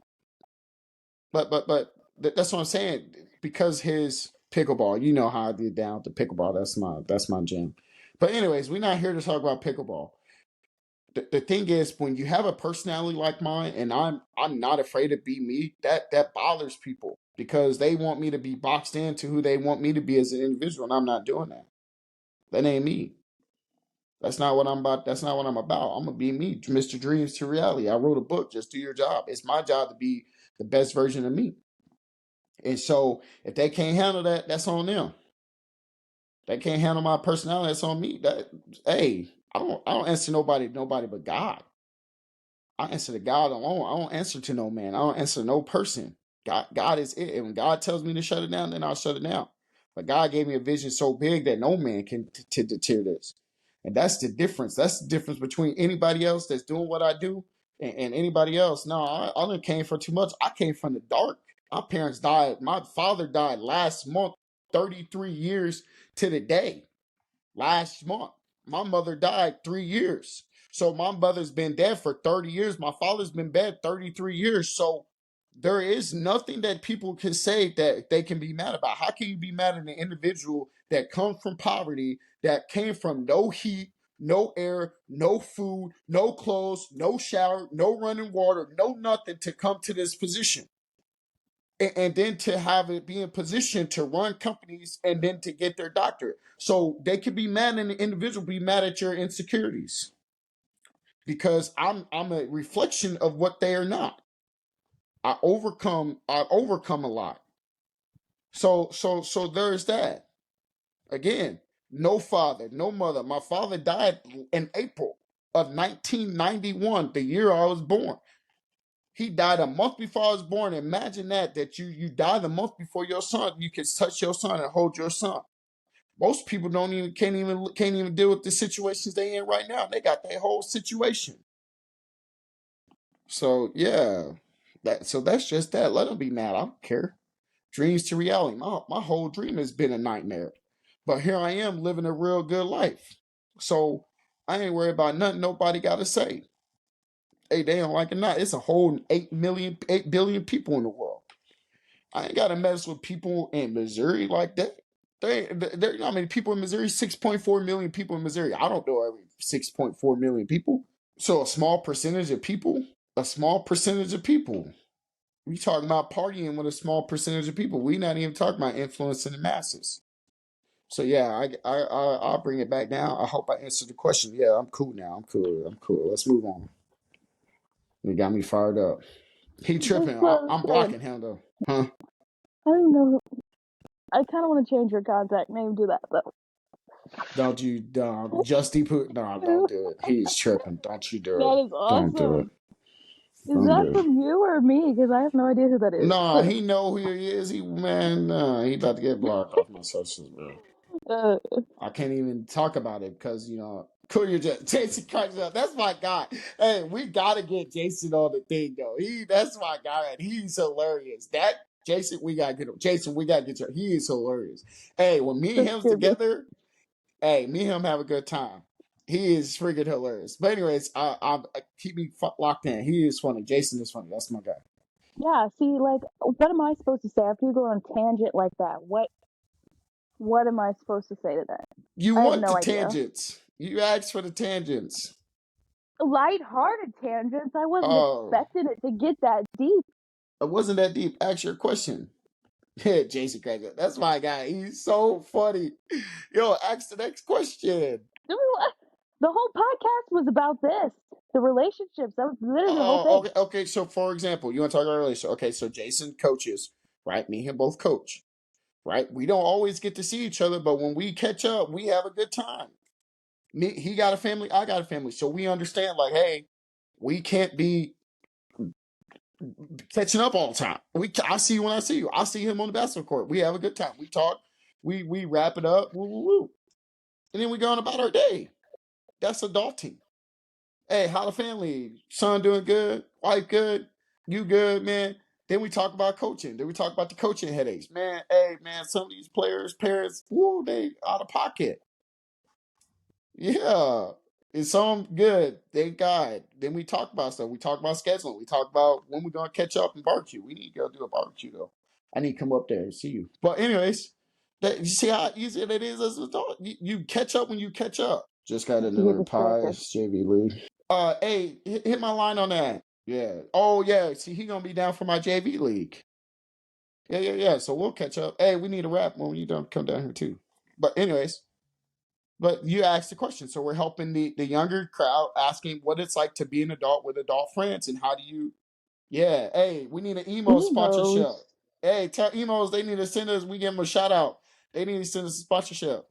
A: that's what I'm saying. Because his pickleball, you know how I get down to pickleball. That's my jam. But anyways, we're not here to talk about pickleball. The thing is, when you have a personality like mine, and I'm not afraid to be me, that bothers people because they want me to be boxed into who they want me to be as an individual, and I'm not doing that. That ain't me. That's not what I'm about. That's not what I'm about. I'm gonna be me, Mr. Dreams to reality. I wrote a book. Just do your job. It's my job to be the best version of me. And so, if they can't handle that, that's on them. They can't handle my personality. That's on me. Hey, I don't answer nobody but God. I answer to God alone. I don't answer to no man. I don't answer to no person. God is it. And when God tells me to shut it down, then I'll shut it down. But God gave me a vision so big that no man can deter this. And that's the difference. That's the difference between anybody else that's doing what I do and anybody else. No, I didn't came from too much. I came from the dark. My parents died. My father died last month, 33 years to the day. Last month. My mother died 3 years. So my mother's been dead for 30 years. My father's been dead 33 years. So there is nothing that people can say that they can be mad about. How can you be mad at an individual that comes from poverty, that came from no heat, no air, no food, no clothes, no shower, no running water, no nothing to come to this position? And then to have it be in position to run companies and then to get their doctorate. So they could be mad and the individual be mad at your insecurities because I'm a reflection of what they are not. I overcome a lot. So there's that. Again, no father, no mother. My father died in April of 1991, the year I was born. He died a month before I was born. Imagine that you died a month before your son. You can touch your son and hold your son. Most people don't even can't even deal with the situations they in right now. They got their whole situation. So yeah, that's just that. Let them be mad. I don't care. Dreams to reality. My whole dream has been a nightmare, but here I am living a real good life. So I ain't worried about nothing nobody got to say. Hey, they don't like it or not. It's a whole 8 billion people in the world. I ain't gotta mess with people in Missouri like that. There, I mean, people in Missouri, 6.4 million people in Missouri. I don't know every 6.4 million people. So a small percentage of people, a small percentage of people. We talking about partying with a small percentage of people. We not even talking about influencing the masses. So yeah, I'll bring it back down. I hope I answered the question. Yeah, I'm cool now. I'm cool. I'm cool. Let's move on. You got me fired up. He
B: That's
A: tripping.
B: what I'm
A: I'm
B: saying.
A: blocking him though. Huh?
B: I don't know. I kind of want to change your contact name to that though.
A: Don't you, Justy put, no, don't do it. He's tripping. Don't you do it.
B: That is
A: Don't do it.
B: awesome. Is
A: Don't
B: that
A: do it.
B: from you or me? Because I have no idea who that is.
A: No, he know who he is. He about to get blocked off my socials, bro.
B: uh,
A: I can't even talk about it because Courier just Jason cracks up. That's my guy. Hey, we gotta get Jason on the thing though. That's my guy, and he's hilarious. That Jason, we gotta get him. Jason, we gotta get you. He is hilarious. Hey, when me and
B: that's
A: him's
B: Jimmy.
A: together, hey, me and him have a good time. He is freaking hilarious. But anyways, I keep me locked in. He is funny. Jason is funny. That's my guy.
B: Yeah. See, like, what am I supposed to say after you go on a tangent like that? What am I supposed to say to that?
A: You
B: I have
A: want the
B: no idea.
A: tangents. You asked for the tangents.
B: Light-hearted tangents. I wasn't
A: Oh,
B: expecting it to get that deep.
A: it wasn't that deep. Ask your question. Yeah, Jason Craig. That's my guy. He's so funny. Yo, ask the next question.
B: The whole podcast was about this. The relationships. That was literally the whole
A: Oh,
B: thing.
A: okay. Okay. So, for example, you want to talk about relationship? Okay, so Jason coaches, right? Me and him both coach, right? We don't always get to see each other, but when we catch up, we have a good time. He got a family, I got a family, so we understand. Like, hey, we can't be catching up all the time. I see you when I see you. I see him on the basketball court. We have a good time. We talk. We wrap it up. Woo, woo, woo. And then we go on about our day. That's adulting. Hey, how the family? Son doing good? Wife good? You good, man? Then we talk about coaching. Then we talk about the coaching headaches. Man, hey, man, some of these players, parents, woo, they out of pocket. Yeah. It's some good. Thank God. Then we talk about stuff. We talk about scheduling. We talk about when we're gonna catch up and barbecue. We need to go do a barbecue though. I need to come up there and see you. But anyways, you see how easy it is as an adult. You catch up when you catch up. Just got
B: He get
A: another pie,
B: distracted.
A: JV Lee. Hey, hit my line on that. Yeah. Oh yeah. See, he gonna be down for my JV league. Yeah, yeah, yeah. So we'll catch up. Hey, we need a wrap when you don't come down here too. But anyways, but you asked the question, so we're helping the younger crowd, asking what it's like to be an adult with adult friends, and how do you? Yeah. Hey, we need an emo
B: Emos.
A: sponsorship. Hey, tell emos they need to send us. We give them a shout out. They need to send us a sponsorship.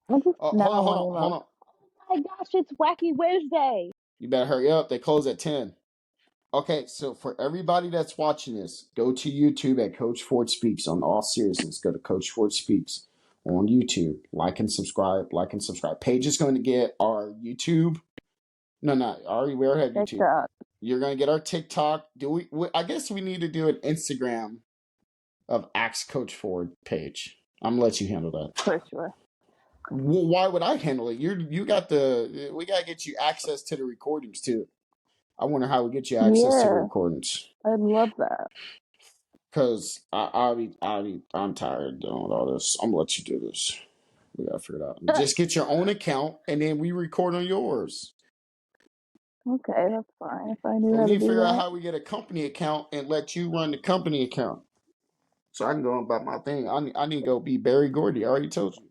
B: I just
A: Hold on,
B: now
A: hold
B: want
A: on, hold
B: emos.
A: on.
B: Oh my gosh, it's Wacky Wednesday.
A: You better hurry up. They close at 10. Okay, so for everybody that's watching this, go to YouTube at Coach Ford Speaks. On all seriousness, go to Coach Ford Speaks on YouTube. Like and subscribe. Like and subscribe. Paige is going to get our YouTube. No, no, already we already have YouTube.
B: TikTok.
A: You're going to get our TikTok. I guess we need to do an Instagram of Axe Coach Ford page. I'm gonna let you handle that.
B: For sure.
A: Well, why would I handle it? You got the. We gotta get you access to the recordings too. I wonder how we get you access to the
B: Yeah,
A: recordings.
B: I'd love that.
A: Cause I'm tired of doing all this. I'm gonna let you do this. We gotta figure it out. Just get your own account, and then we record on yours.
B: Okay, that's fine if I knew
A: We
B: how to
A: need to
B: do
A: figure out
B: that.
A: how we get a company account and let you run the company account, so I can go about my thing. I need to go be Barry Gordy. I already told you.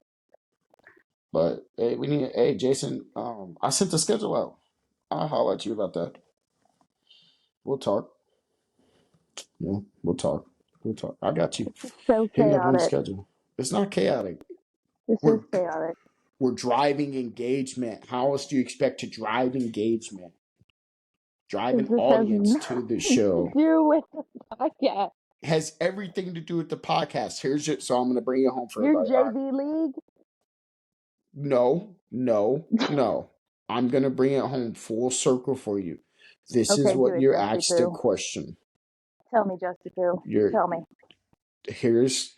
A: But hey, we need. Hey, Jason. I sent the schedule out. I'll holler at you about that. We'll talk. Yeah, we'll talk. We'll talk. I got you.
B: So
A: Hit me up on the
B: chaotic.
A: schedule. It's not chaotic.
B: This is
A: We're
B: chaotic.
A: we're driving engagement. How else do you expect to drive engagement? Drive
B: Because
A: an
B: this has
A: audience to the
B: nothing to
A: show.
B: do with the podcast.
A: Has everything to do with the podcast. Here's it. So I'm going to bring it home for
B: Your
A: everybody. All right.
B: JV League?
A: No, no, no. I'm going to bring it home full circle for you. This is
B: Okay, do
A: what
B: it,
A: you
B: Justy
A: asked the
B: Poo.
A: question.
B: Tell me, Justy Poo.
A: You're
B: Tell me.
A: here's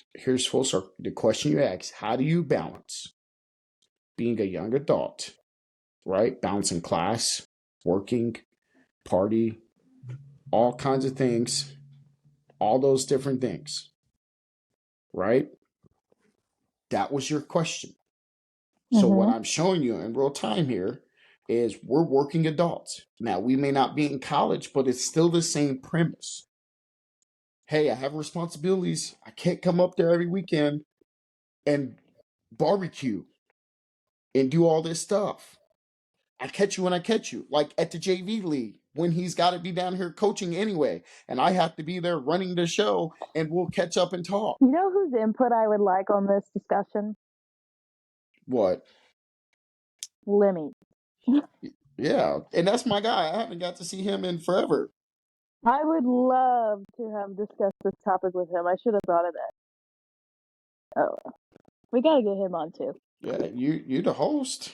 A: full circle. The question you asked: how do you balance being a young adult, right? Balancing class, working, party, all kinds of things, all those different things, right? That was your question. So what
B: Mm-hmm.
A: I'm showing you in real time here is we're working adults. Now we may not be in college, but it's still the same premise. Hey, I have responsibilities. I can't come up there every weekend and barbecue and do all this stuff. I catch you when I catch you, like at the JV league when he's got to be down here coaching anyway, and I have to be there running the show, and we'll catch up and talk.
B: You know whose input I would like on this discussion?
A: What?
B: Lemmy.
A: Yeah, and that's my guy. I haven't got to see him in forever.
B: I would love to have discussed this topic with him. I should have thought of that. Oh, we got to get him on too.
A: Yeah, you the host.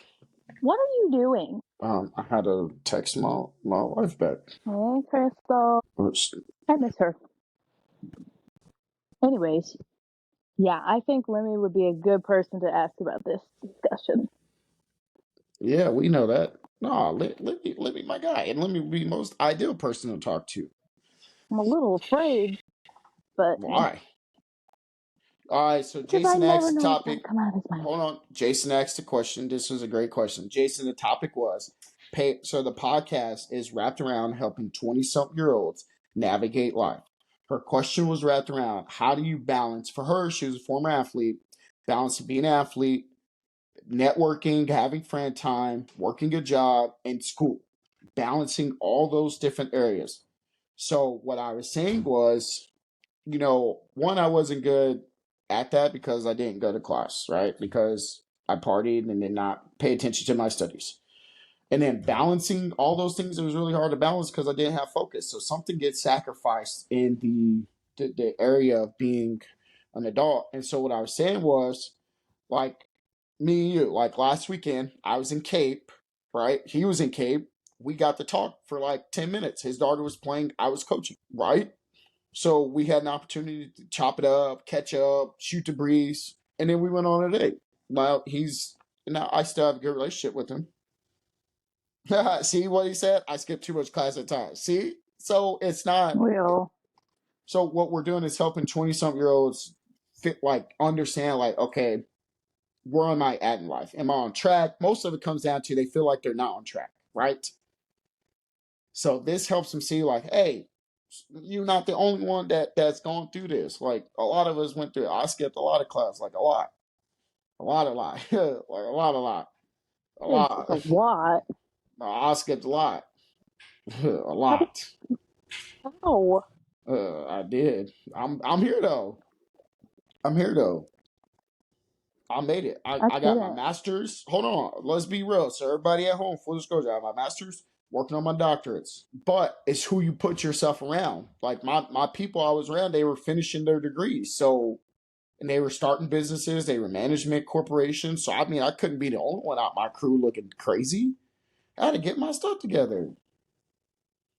B: What are you doing?
A: I had to text my wife back.
B: Hey, Crystal. I miss her. Anyways, yeah, I think Lemmy would be a good person to ask about this discussion.
A: Yeah, we know that. No, let me my guy, and let me be the most ideal person to talk to.
B: I'm a little afraid, but
A: Why? All right, so
B: because I
A: Jason
B: never
A: asked the
B: know what's going
A: topic.
B: to come out of his mouth.
A: Hold on. Jason asked the question. This was a great question. Jason, the topic was pay. So the podcast is wrapped around helping 20 something year olds navigate life. Her question was wrapped around how do you balance, for her, she was a former athlete, balancing being an athlete, networking, having friend time, working a job, and school, balancing all those different areas. So what I was saying was, one, I wasn't good at that because I didn't go to class, right? Because I partied and did not pay attention to my studies. And then balancing all those things, it was really hard to balance because I didn't have focus. So something gets sacrificed in the area of being an adult. And so what I was saying was, like, me and you, like last weekend, I was in Cape, right? He was in Cape. We got to talk for like 10 minutes. His daughter was playing, I was coaching, right? So we had an opportunity to chop it up, catch up, shoot the breeze, and then we went on a date. Well, now I still have a good relationship with him. See what he said? I skipped too much class at times. See? So it's not.
B: Well,
A: So what we're doing is helping 20 something year olds fit, like, understand, like, okay, where am I at in life? Am I on track? Most of it comes down to they feel like they're not on track, right? So this helps them see, like, hey, you're not the only one that's going through this. Like, a lot of us went through it. I skipped a lot of class, like a lot, like a
B: it's a
A: lot.
B: lot.
A: No, I skipped a lot, a
B: How did,
A: lot.
B: how?
A: I did. I'm here though. I'm here though. I made it. I
B: I
A: got my
B: couldn't.
A: master's. Hold on. Let's be real. So everybody at home, full disclosure, I have my master's. working on my doctorates. But it's who you put yourself around. Like my people I was around, they were finishing their degrees. So and they were starting businesses, they were management corporations. So I mean I couldn't be the only one out my crew looking crazy. I had to get my stuff together.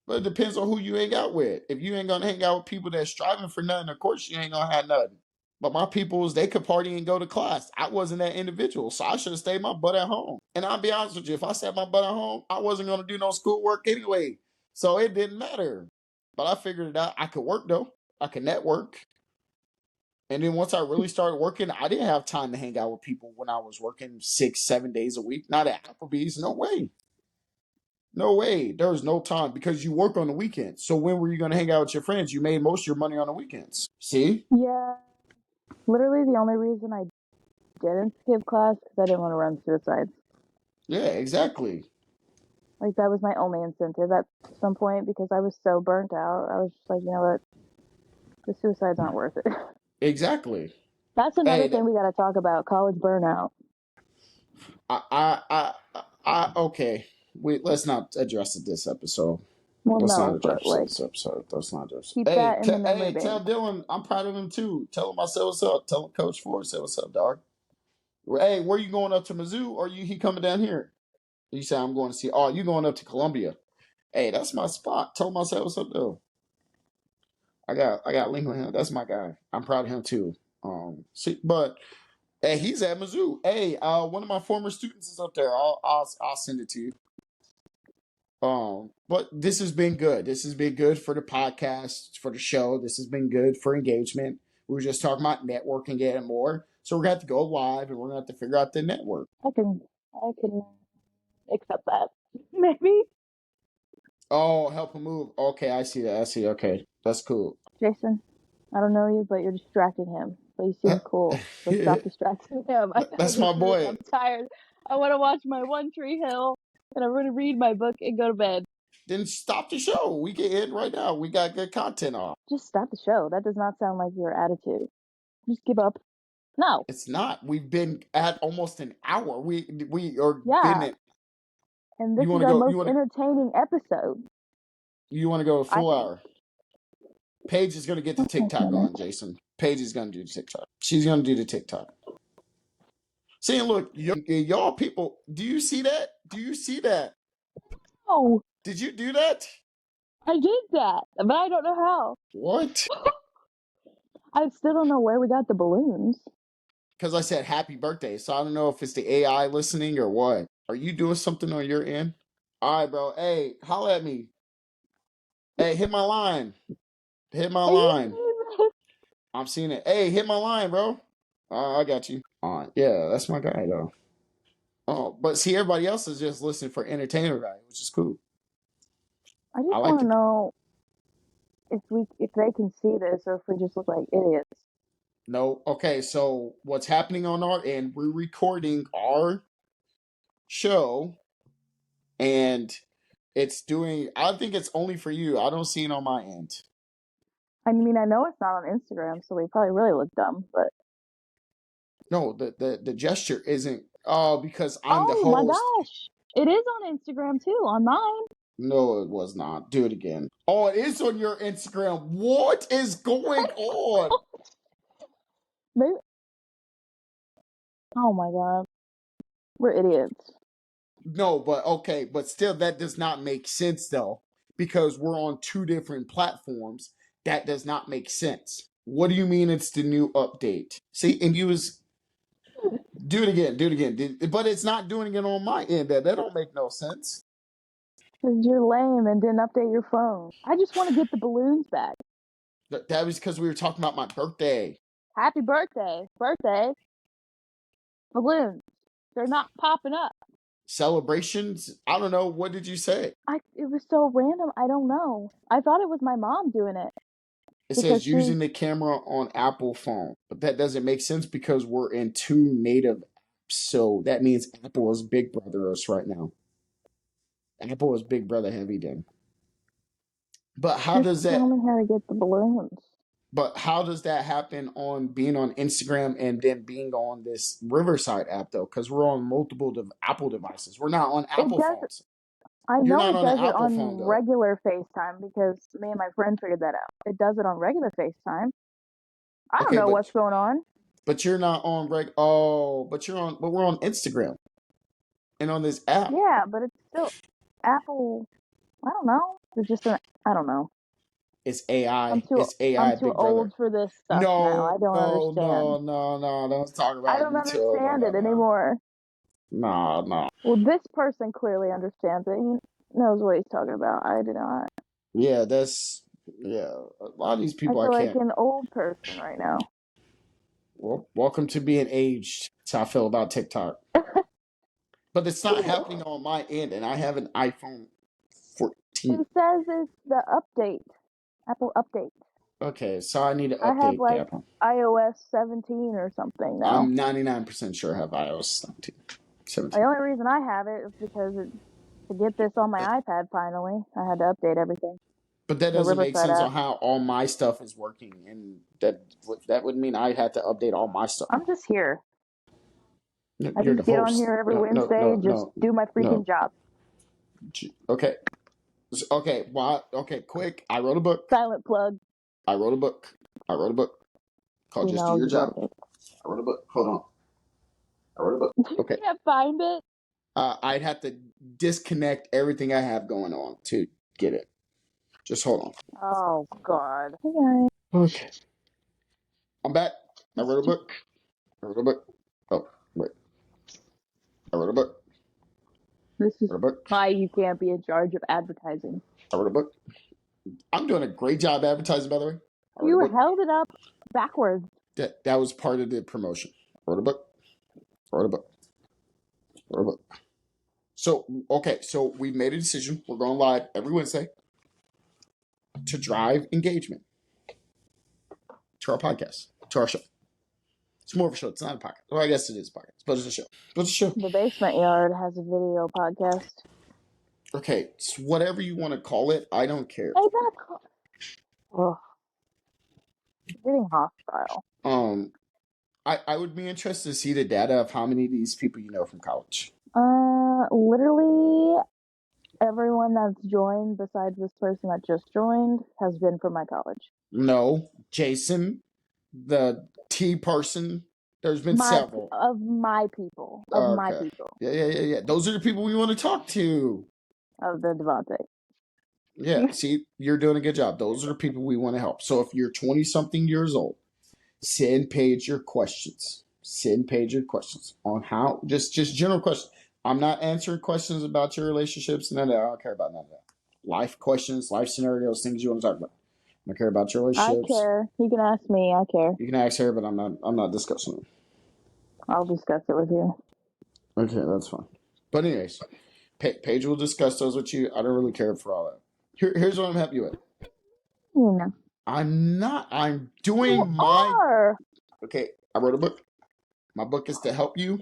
A: But it depends on who you hang out with. If you ain't gonna hang out with people that's striving for nothing, of course you ain't gonna have nothing. But my peoples, they could party and go to class. I wasn't that individual, so I should have stayed my butt at home. And I'll be honest with you, if I sat my butt at home, I wasn't gonna do no schoolwork anyway. So it didn't matter. But I figured it out. I could work though. I could network. And then once I really started working, I didn't have time to hang out with people when I was working 6, 7 days a week. Not at Applebee's. No way. No way. There was no time because you work on the weekends. So when were you going to hang out with your friends? You made most of your money on the weekends. See?
B: Yeah. Literally the only reason I didn't skip class because I didn't want to run suicides.
A: Yeah, exactly.
B: Like, that was my only incentive at some point because I was so burnt out. I was just like, you know what? The suicides aren't worth it.
A: Exactly.
B: That's another
A: Hey,
B: thing we got to talk about, college burnout.
A: okay. Let's not address it this episode.
B: Well,
A: Let's not
B: no, but
A: address
B: like,
A: this episode. Let's not address.
B: keep
A: Hey,
B: that in the memory
A: hey,
B: bank.
A: tell Dylan I'm proud of him too. Tell him I said what's up. Tell him Coach Ford said what's up, dog. Hey, where you going up to Mizzou or he coming down here? You say I'm going to see. Oh, you going up to Columbia? Hey, that's my spot. Tell him I said what's up though. I got link with him. That's my guy. I'm proud of him too. But hey, he's at Mizzou. Hey, one of my former students is up there. I'll send it to you. But this has been good. This has been good for the podcast, for the show. This has been good for engagement. We were just talking about networking and more. So we're gonna have to go live and we're gonna have to figure out the network.
B: I can accept that. Maybe.
A: Oh, help him move. Okay, I see that. I see. Okay, that's cool.
B: Jason, I don't know you, but you're distracting him. But you seem cool. So stop distracting him. I
A: That's my boy.
B: I'm tired. I want to watch my One Tree Hill and I'm going to read my book and go to bed.
A: Then stop the show. We can end right now. We got good content on.
B: Just stop the show. That does not sound like your attitude. Just give up. No.
A: It's not. We've been at almost an hour. We are
B: Yeah.
A: been at.
B: And this
A: You
B: is
A: want to
B: our
A: go?
B: most entertaining episode.
A: You want to go a full
B: think.
A: hour? Paige is going to get the
B: Oh my
A: TikTok
B: goodness.
A: on, Jason. Paige is going to do the TikTok. She's going to do the TikTok. See, look, y'all people, do you see that? Do you see that?
B: Oh,
A: Did you do that?
B: I did that, but I don't know how.
A: What?
B: I still don't know where we got the balloons.
A: Because I said happy birthday, so I don't know if it's the AI listening or what. Are you doing something on your end? All right, bro. Hey, holla at me. Hey, hit my line. Hit my
B: Are you
A: line.
B: seeing this?
A: I'm seeing it. Hey, hit my line, bro. I got you. Yeah, that's my guy though. Oh, but see, everybody else is just listening for entertainment value, which is cool.
B: I
A: I
B: just
A: like
B: want to
A: the.
B: know if they can see this or if we just look like idiots.
A: No, okay. So what's happening on our end? We're recording our show, and it's doing. I think it's only for you. I don't see it on my end.
B: I mean, I know it's not on Instagram, so we probably really look dumb. But
A: No, the gesture isn't. Oh, because I'm the
B: oh my
A: host.
B: gosh, it is on Instagram too, on mine.
A: No, it was not. Do it again. Oh, it is on your Instagram. What is going on?
B: Maybe. Oh my god, we're idiots.
A: No, but okay, but still, that does not make sense though, because we're on two different platforms. That does not make sense. What do you mean it's the new update? See, and you was do it again, do it again, but it's not doing it on my end. That don't make no sense.
B: Because you're lame and didn't update your phone. I just want to get the balloons back.
A: That was because we were talking about my birthday.
B: Happy birthday, balloons. They're not popping up.
A: Celebrations. I don't know. What did you say?
B: It was so random. I don't know. I thought it was my mom doing it.
A: It
B: Because
A: says using the camera on Apple phone, but that doesn't make sense because we're in two native apps. So that means Apple is big brother us right now. Apple is big brother heavy then. But how does
B: just tell
A: that?
B: me how to get the balloons.
A: But how does that happen on being on Instagram and then being on this Riverside app though? Because we're on multiple Apple devices. We're not on
B: It
A: Apple
B: doesn't.
A: phones.
B: I
A: You're
B: know
A: not
B: it
A: on an
B: does it
A: Apple
B: on
A: phone though.
B: regular FaceTime because me and my friend figured that out. It does it on regular FaceTime. I don't
A: Okay,
B: know what's going on.
A: but you're not on Oh, but we're on Instagram and on this app.
B: Yeah, but it's still Apple. I don't know. It's just I don't know.
A: It's AI.
B: I'm
A: It's AI,
B: too
A: Big Brother.
B: old for this stuff now. I
A: No,
B: don't
A: no,
B: understand.
A: no, no, no. Don't talk
B: I
A: about
B: don't
A: you too. No,
B: understand
A: no,
B: it
A: no.
B: anymore.
A: No, no.
B: Well, this person clearly understands it. He knows what he's talking about. I do not.
A: Yeah, yeah. A lot of these
B: I
A: people I
B: feel like
A: can't.
B: an old person right now.
A: Well, welcome to being aged. That's how I feel about TikTok. But it's not happening on my end, and I have an iPhone 14.
B: It says it's the update. Apple update.
A: Okay, so I need to
B: I have
A: update the
B: like
A: app.
B: iOS 17 or something now.
A: I'm 99% sure I have iOS 17.
B: The only reason I have it is because to get this on my iPad finally, I had to update everything.
A: But that
B: The
A: doesn't make
B: Riverside
A: sense
B: app.
A: on how all my stuff is working, and that would mean I had to update all my stuff.
B: I'm just here. I
A: You're the
B: just get on
A: host.
B: here every
A: No, no,
B: Wednesday,
A: no,
B: just
A: no,
B: do my freaking
A: no.
B: job.
A: Okay, okay. Why? Okay, quick. I wrote a book.
B: Silent plug.
A: I wrote a book. I wrote a book called
B: We
A: "Just Do
B: know
A: Your
B: you wrote
A: Job."
B: it.
A: I wrote a book. Hold on. I wrote a book.
B: You
A: Okay.
B: can't find it?
A: I'd have to disconnect everything I have going on to get it. Just hold on.
B: Oh, God. Hey, guys.
A: Okay. I'm back. I wrote a book. I wrote a book. Oh, wait. I wrote a book.
B: This is
A: I wrote a book.
B: why you can't be in charge of advertising.
A: I wrote a book. I'm doing a great job advertising, by the way. I wrote a
B: You
A: book.
B: held it up backwards.
A: That was part of the promotion. I wrote a book. I wrote a book. I wrote a book. So, okay, so we made a decision. We're going live every Wednesday to drive engagement to our podcast, to our show. It's more of a show. It's not a podcast. Well, I guess it is a podcast, but it's a show. But it's a show.
B: The Basement Yard has a video podcast.
A: Okay, it's whatever you want to call it. I don't care.
B: Hey, that's... Oh, getting hostile.
A: I would be interested to see the data of how many of these people you know from college.
B: Literally everyone that's joined besides this person that just joined has been from my college.
A: No, Jason, the T person. There's been several
B: of my people.
A: Yeah. Those are the people we want to talk to.
B: Of the Devontae.
A: Yeah, see, you're doing a good job. Those are the people we want to help. So if you're 20 something years old, send Paige your questions. Send Paige your questions on how, just general questions. I'm not answering questions about your relationships. None of that. I don't care about none of that. Life questions, life scenarios, things you want to talk about. I don't care about your relationships.
B: I care. You can ask me. I care.
A: You can ask her, but I'm not discussing it.
B: I'll discuss it with you.
A: Okay, that's fine. But anyways, Paige will discuss those with you. I don't really care for all that. Here's what I'm happy with.
B: You know.
A: I'm not. I'm doing
B: You
A: my.
B: are.
A: Okay, I wrote a book. My book is to help you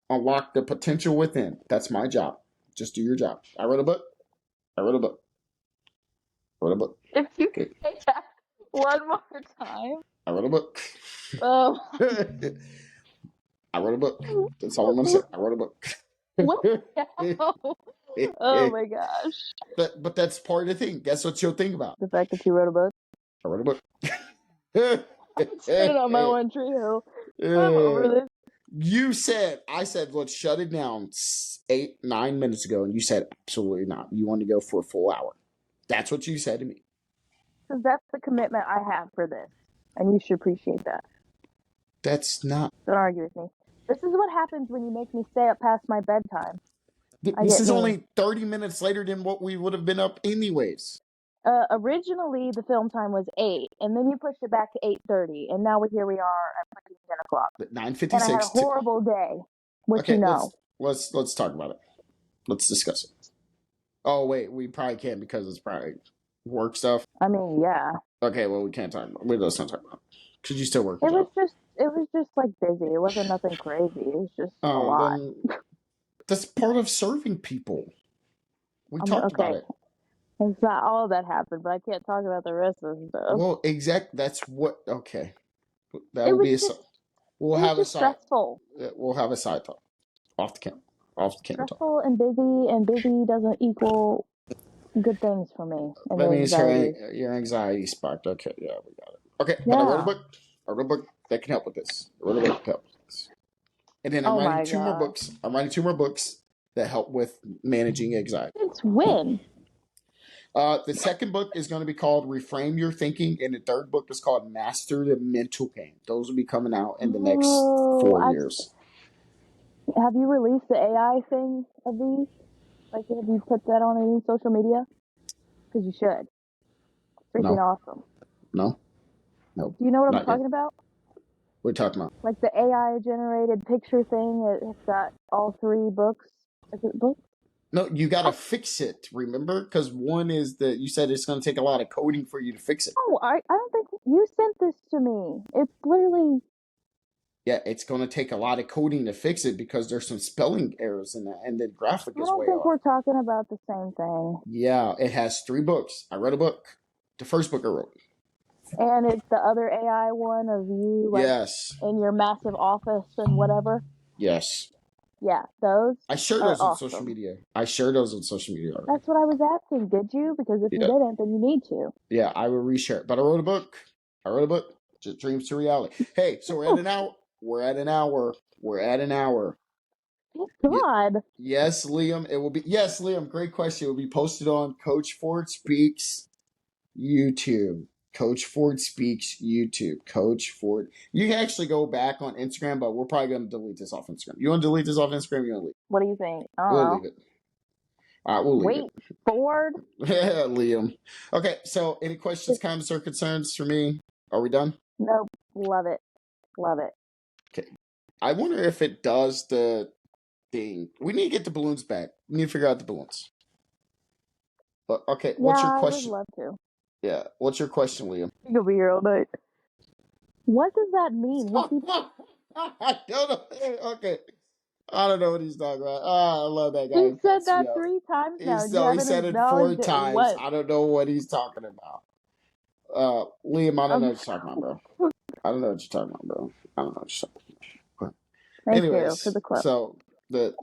A: unlock the potential within. That's my job. Just do your job. I wrote a book. I wrote a book. I wrote a book.
B: If you
A: Okay.
B: say that one more time.
A: I wrote a book.
B: Oh.
A: I wrote a book. That's all I'm gonna say. I wrote a book.
B: Oh my gosh.
A: But that's part of the thing. Guess what you'll think about?
B: The fact that you wrote a book.
A: I wrote a book.
B: I'm sitting on my one tree hill. I'm over this.
A: I said, let's shut it down 9 minutes ago, and you said, absolutely not. You want to go for a full hour. That's what you said to me.
B: Because that's the commitment I have for this. And you should appreciate that.
A: That's not.
B: Don't argue with me. This is what happens when you make me stay up past my bedtime.
A: This is only 30 minutes later than what we would have been up anyways.
B: Originally, the film time was 8, and then you pushed it back to 8:30, and now here we are at 10 o'clock.
A: 9:56.
B: And I had a horrible day, which
A: okay,
B: you know.
A: Let's talk about it. Let's discuss it. Oh, wait, we probably can't because it's probably work stuff.
B: I mean, yeah.
A: Okay, well, we can't talk about it. Let's not talk about it. Because you still work.
B: It was just like busy. It wasn't nothing crazy. It was just a lot.
A: That's part of serving people. We talked about it.
B: It's not all that happened, but I can't talk about the rest of the stuff.
A: Well, that's what. Okay, that will be we'll have a side.
B: Stressful.
A: We'll have a side talk off the camera. off the camera talk.
B: Stressful and busy doesn't equal good things for me and
A: That
B: the
A: means
B: anxiety.
A: your anxiety spiked. Okay, yeah, we got it. Okay, but I wrote a
B: Yeah.
A: book. I wrote a book that can help with this. I wrote a book to help with this. And then I'm
B: Oh
A: writing
B: my
A: two more
B: god.
A: books. I'm writing two more books that help with managing anxiety.
B: Since when?
A: The second book is going to be called Reframe Your Thinking, and the third book is called Master the Mental Game. Those will be coming out in the next
B: Oh,
A: 4 years.
B: have you released the AI thing of these? Like, have you put that on any social media? Because you should. Freaking
A: No,
B: awesome.
A: no,
B: Do you know what I'm
A: not yet.
B: talking about?
A: What are you talking about?
B: Like the AI generated picture thing. It's got all three books. Is it books?
A: No, you got to fix it, remember? Because one is that you said it's going to take a lot of coding for you to fix it.
B: Oh, I don't think you sent this to me. It's literally.
A: Yeah, it's going to take a lot of coding to fix it because there's some spelling errors in that, and the graphic
B: I
A: is
B: don't
A: way
B: think
A: off.
B: we're talking about the same thing.
A: Yeah, it has 3 books. I read a book. The first book I wrote.
B: And it's the other AI one of you, like,
A: Yes.
B: in your massive office and whatever.
A: Yes.
B: Yeah, those
A: I share
B: are
A: those on social
B: awesome.
A: media. I share those on social media already.
B: That's what I was asking. Did you? Because if you
A: Yeah.
B: didn't, then you need to.
A: Yeah, I will reshare it. But I wrote a book. Just Dreams to Reality. Hey, so we're at an hour. We're at an hour. We're at an hour.
B: God.
A: Yes, Liam. It will be. Yes, Liam. Great question. It will be posted on Coach Ford Speaks YouTube. Coach Ford Speaks YouTube. Coach Ford. You can actually go back on Instagram, but we're probably going to delete this off Instagram. You want to delete this off Instagram? You want to leave?
B: What do you think? I don't
A: We'll
B: know.
A: leave it. All right, we'll leave
B: Wait, Ford?
A: it. Liam. Okay, so any questions, comments, or concerns for me? Are we done?
B: Nope. Love it. Love it.
A: Okay. I wonder if it does the thing. We need to get the balloons back. We need to figure out the balloons. But okay, what's your
B: Yeah, I would
A: question?
B: love to.
A: Yeah, what's your question, Liam?
B: You'll be here all night. What does that mean? He keeps...
A: I don't know. Okay. I don't know what he's talking about. Oh, I love that guy.
B: He
A: He
B: said
A: cracks me
B: that
A: up.
B: 3 times now, and you
A: He
B: haven't
A: said it 4
B: acknowledged it
A: times.
B: once.
A: I don't know what he's talking about. Liam, I don't know what you're talking about, bro. I don't know what you're talking about, bro. I don't know what you're talking about.
B: Thank you for
A: Anyways,
B: the clip.
A: so the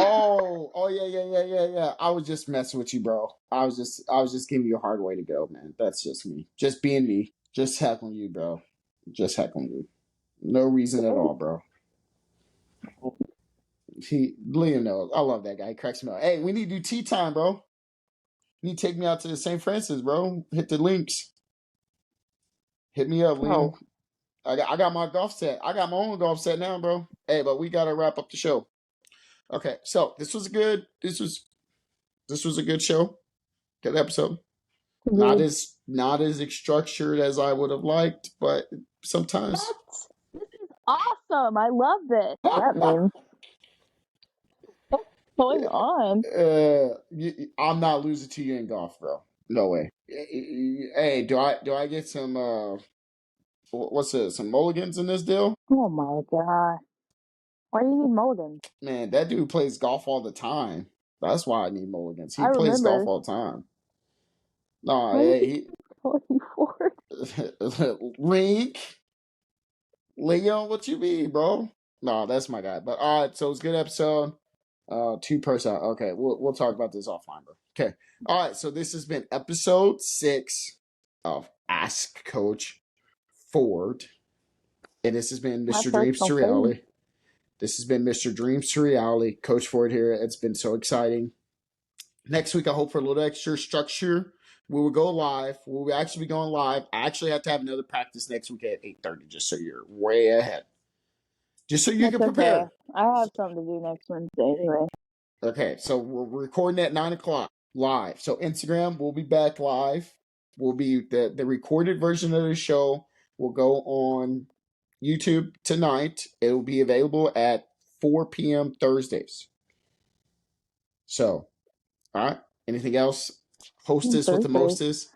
A: oh, yeah. I was just messing with you, bro. I was just giving you a hard way to go, man. That's just me. Just being me. Just heckling you, bro. Just heckling you. No reason at all, bro. Liam knows. I love that guy. He cracks me up. Hey, we need to do tea time, bro. You need to take me out to the St. Francis, bro. Hit the links. Hit me up, Liam.
B: Oh,
A: I got my golf set. I got my own golf set now, bro. Hey, but we gotta wrap up the show. Okay, so this was a good show. Good episode.
B: agreed.
A: Not as structured as I would have liked, but sometimes.
B: This is awesome. I love this. That means what's going on?
A: I'm not losing to you in golf, bro. No way. Hey, do I get some what's this? Some mulligans in this deal?
B: Oh my god. Why do you need mulligans?
A: Man, that dude plays golf all the time. That's why I need mulligans. He
B: I
A: plays golf
B: remember.
A: all the time. No,
B: Why did
A: he
B: you call you for?
A: Link. Leon, what you mean, bro? No, that's my guy. But all right, so it's a good episode. 2 person. Okay, we'll talk about this offline, bro. Okay. All right, so this has been episode 6 of Ask Coach Ford. And this has been
B: My
A: Mr. Dreams to
B: personal favorite.
A: Reality. This has been Mr. Dreams to Reality. Coach Ford here. It's been so exciting. Next week, I hope for a little extra structure. We will go live. We will actually be going live. I actually have to have another practice next week at 8:30, just so you're way ahead. Just so you
B: That's
A: can
B: okay.
A: prepare.
B: I have something to do next Wednesday anyway.
A: Okay, so we're recording at 9 o'clock live. So Instagram, we'll be back live. Will be the recorded version of the show will go on YouTube tonight. It will be available at 4 p.m. Thursdays. So, all right. Anything else? Hostess with the
B: Thursdays.
A: mostest.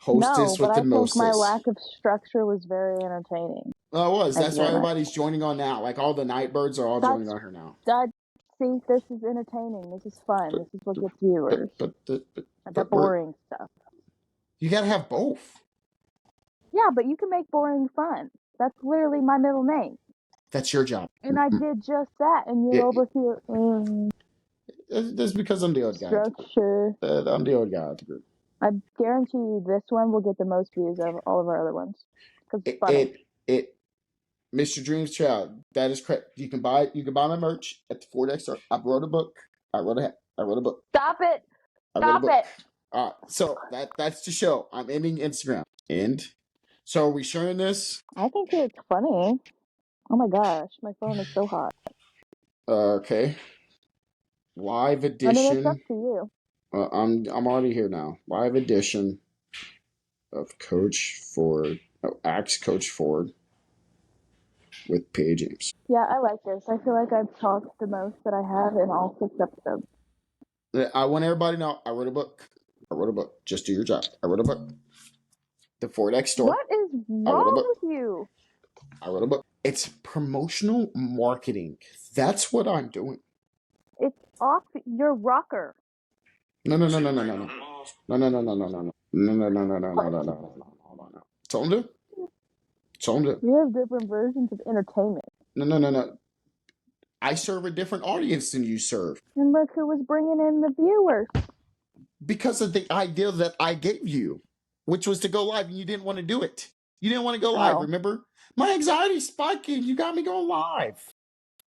B: No,
A: Hostess
B: but
A: with
B: I
A: the
B: think my
A: mostest.
B: lack of structure was very entertaining.
A: Oh, it was.
B: Thank
A: That's
B: you
A: why
B: very much.
A: everybody's joining on now. Like all the Nightbirds are all joining on here now.
B: See, this is entertaining. This is fun. This is what gets viewers.
A: But
B: The boring stuff.
A: you gotta have both.
B: Yeah, but you can make boring fun. That's literally my middle name.
A: That's your job.
B: And I did just that, and you're over here.
A: That's because I'm the old guy.
B: Structure.
A: I'm the old guy of the group.
B: I guarantee you this one will get the most views of all of our other ones. Because it's funny.
A: Mr. Dreams Child, that is correct. You can buy my merch at the Ford X. I wrote a book. I wrote a book.
B: Stop it. Stop it.
A: So that's the show. I'm ending Instagram. And so are we sharing this?
B: I think it's funny. Oh my gosh, my phone is so hot.
A: Okay. Live
B: I mean, it's
A: edition.
B: up to you.
A: I'm already here now. Live edition of Coach Ford. Oh, Axe Coach Ford with Paige Ames.
B: Yeah, I like this. I feel like I've talked the most that I have in all 6 episodes.
A: I want everybody to know I wrote a book. Just do your job. I wrote a book. The Ford X store.
B: What is wrong with you?
A: I wrote a book. It's promotional marketing. That's what I'm doing.
B: It's off your rocker.
A: No. Hold on.
B: We have different versions of entertainment.
A: No. I serve a different audience than you serve.
B: And look who was bringing in the viewers.
A: Because of the idea that I gave you, which was to go live, and you didn't want to do it. You didn't want to go live, remember? My anxiety's spiking. You got me going live.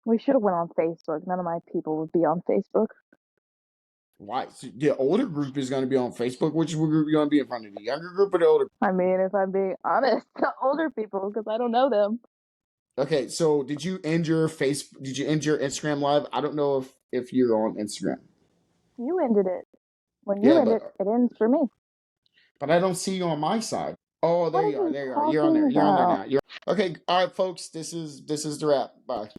B: We should have went on Facebook. None of my people would be on Facebook.
A: Why? So the older group is going to be on Facebook. Which group are you going to be in front of? The younger group or the older?
B: I mean, if I'm being honest, the older people, because I don't know them.
A: Okay, so did you end your Instagram live? I don't know if you're on Instagram.
B: You ended it. When you end it, it ends for me.
A: But I don't see you on my side. Oh, there you are. You're on there. You're on there now. Okay, all right, folks. This is the wrap. Bye.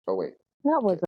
A: Oh wait.
B: That was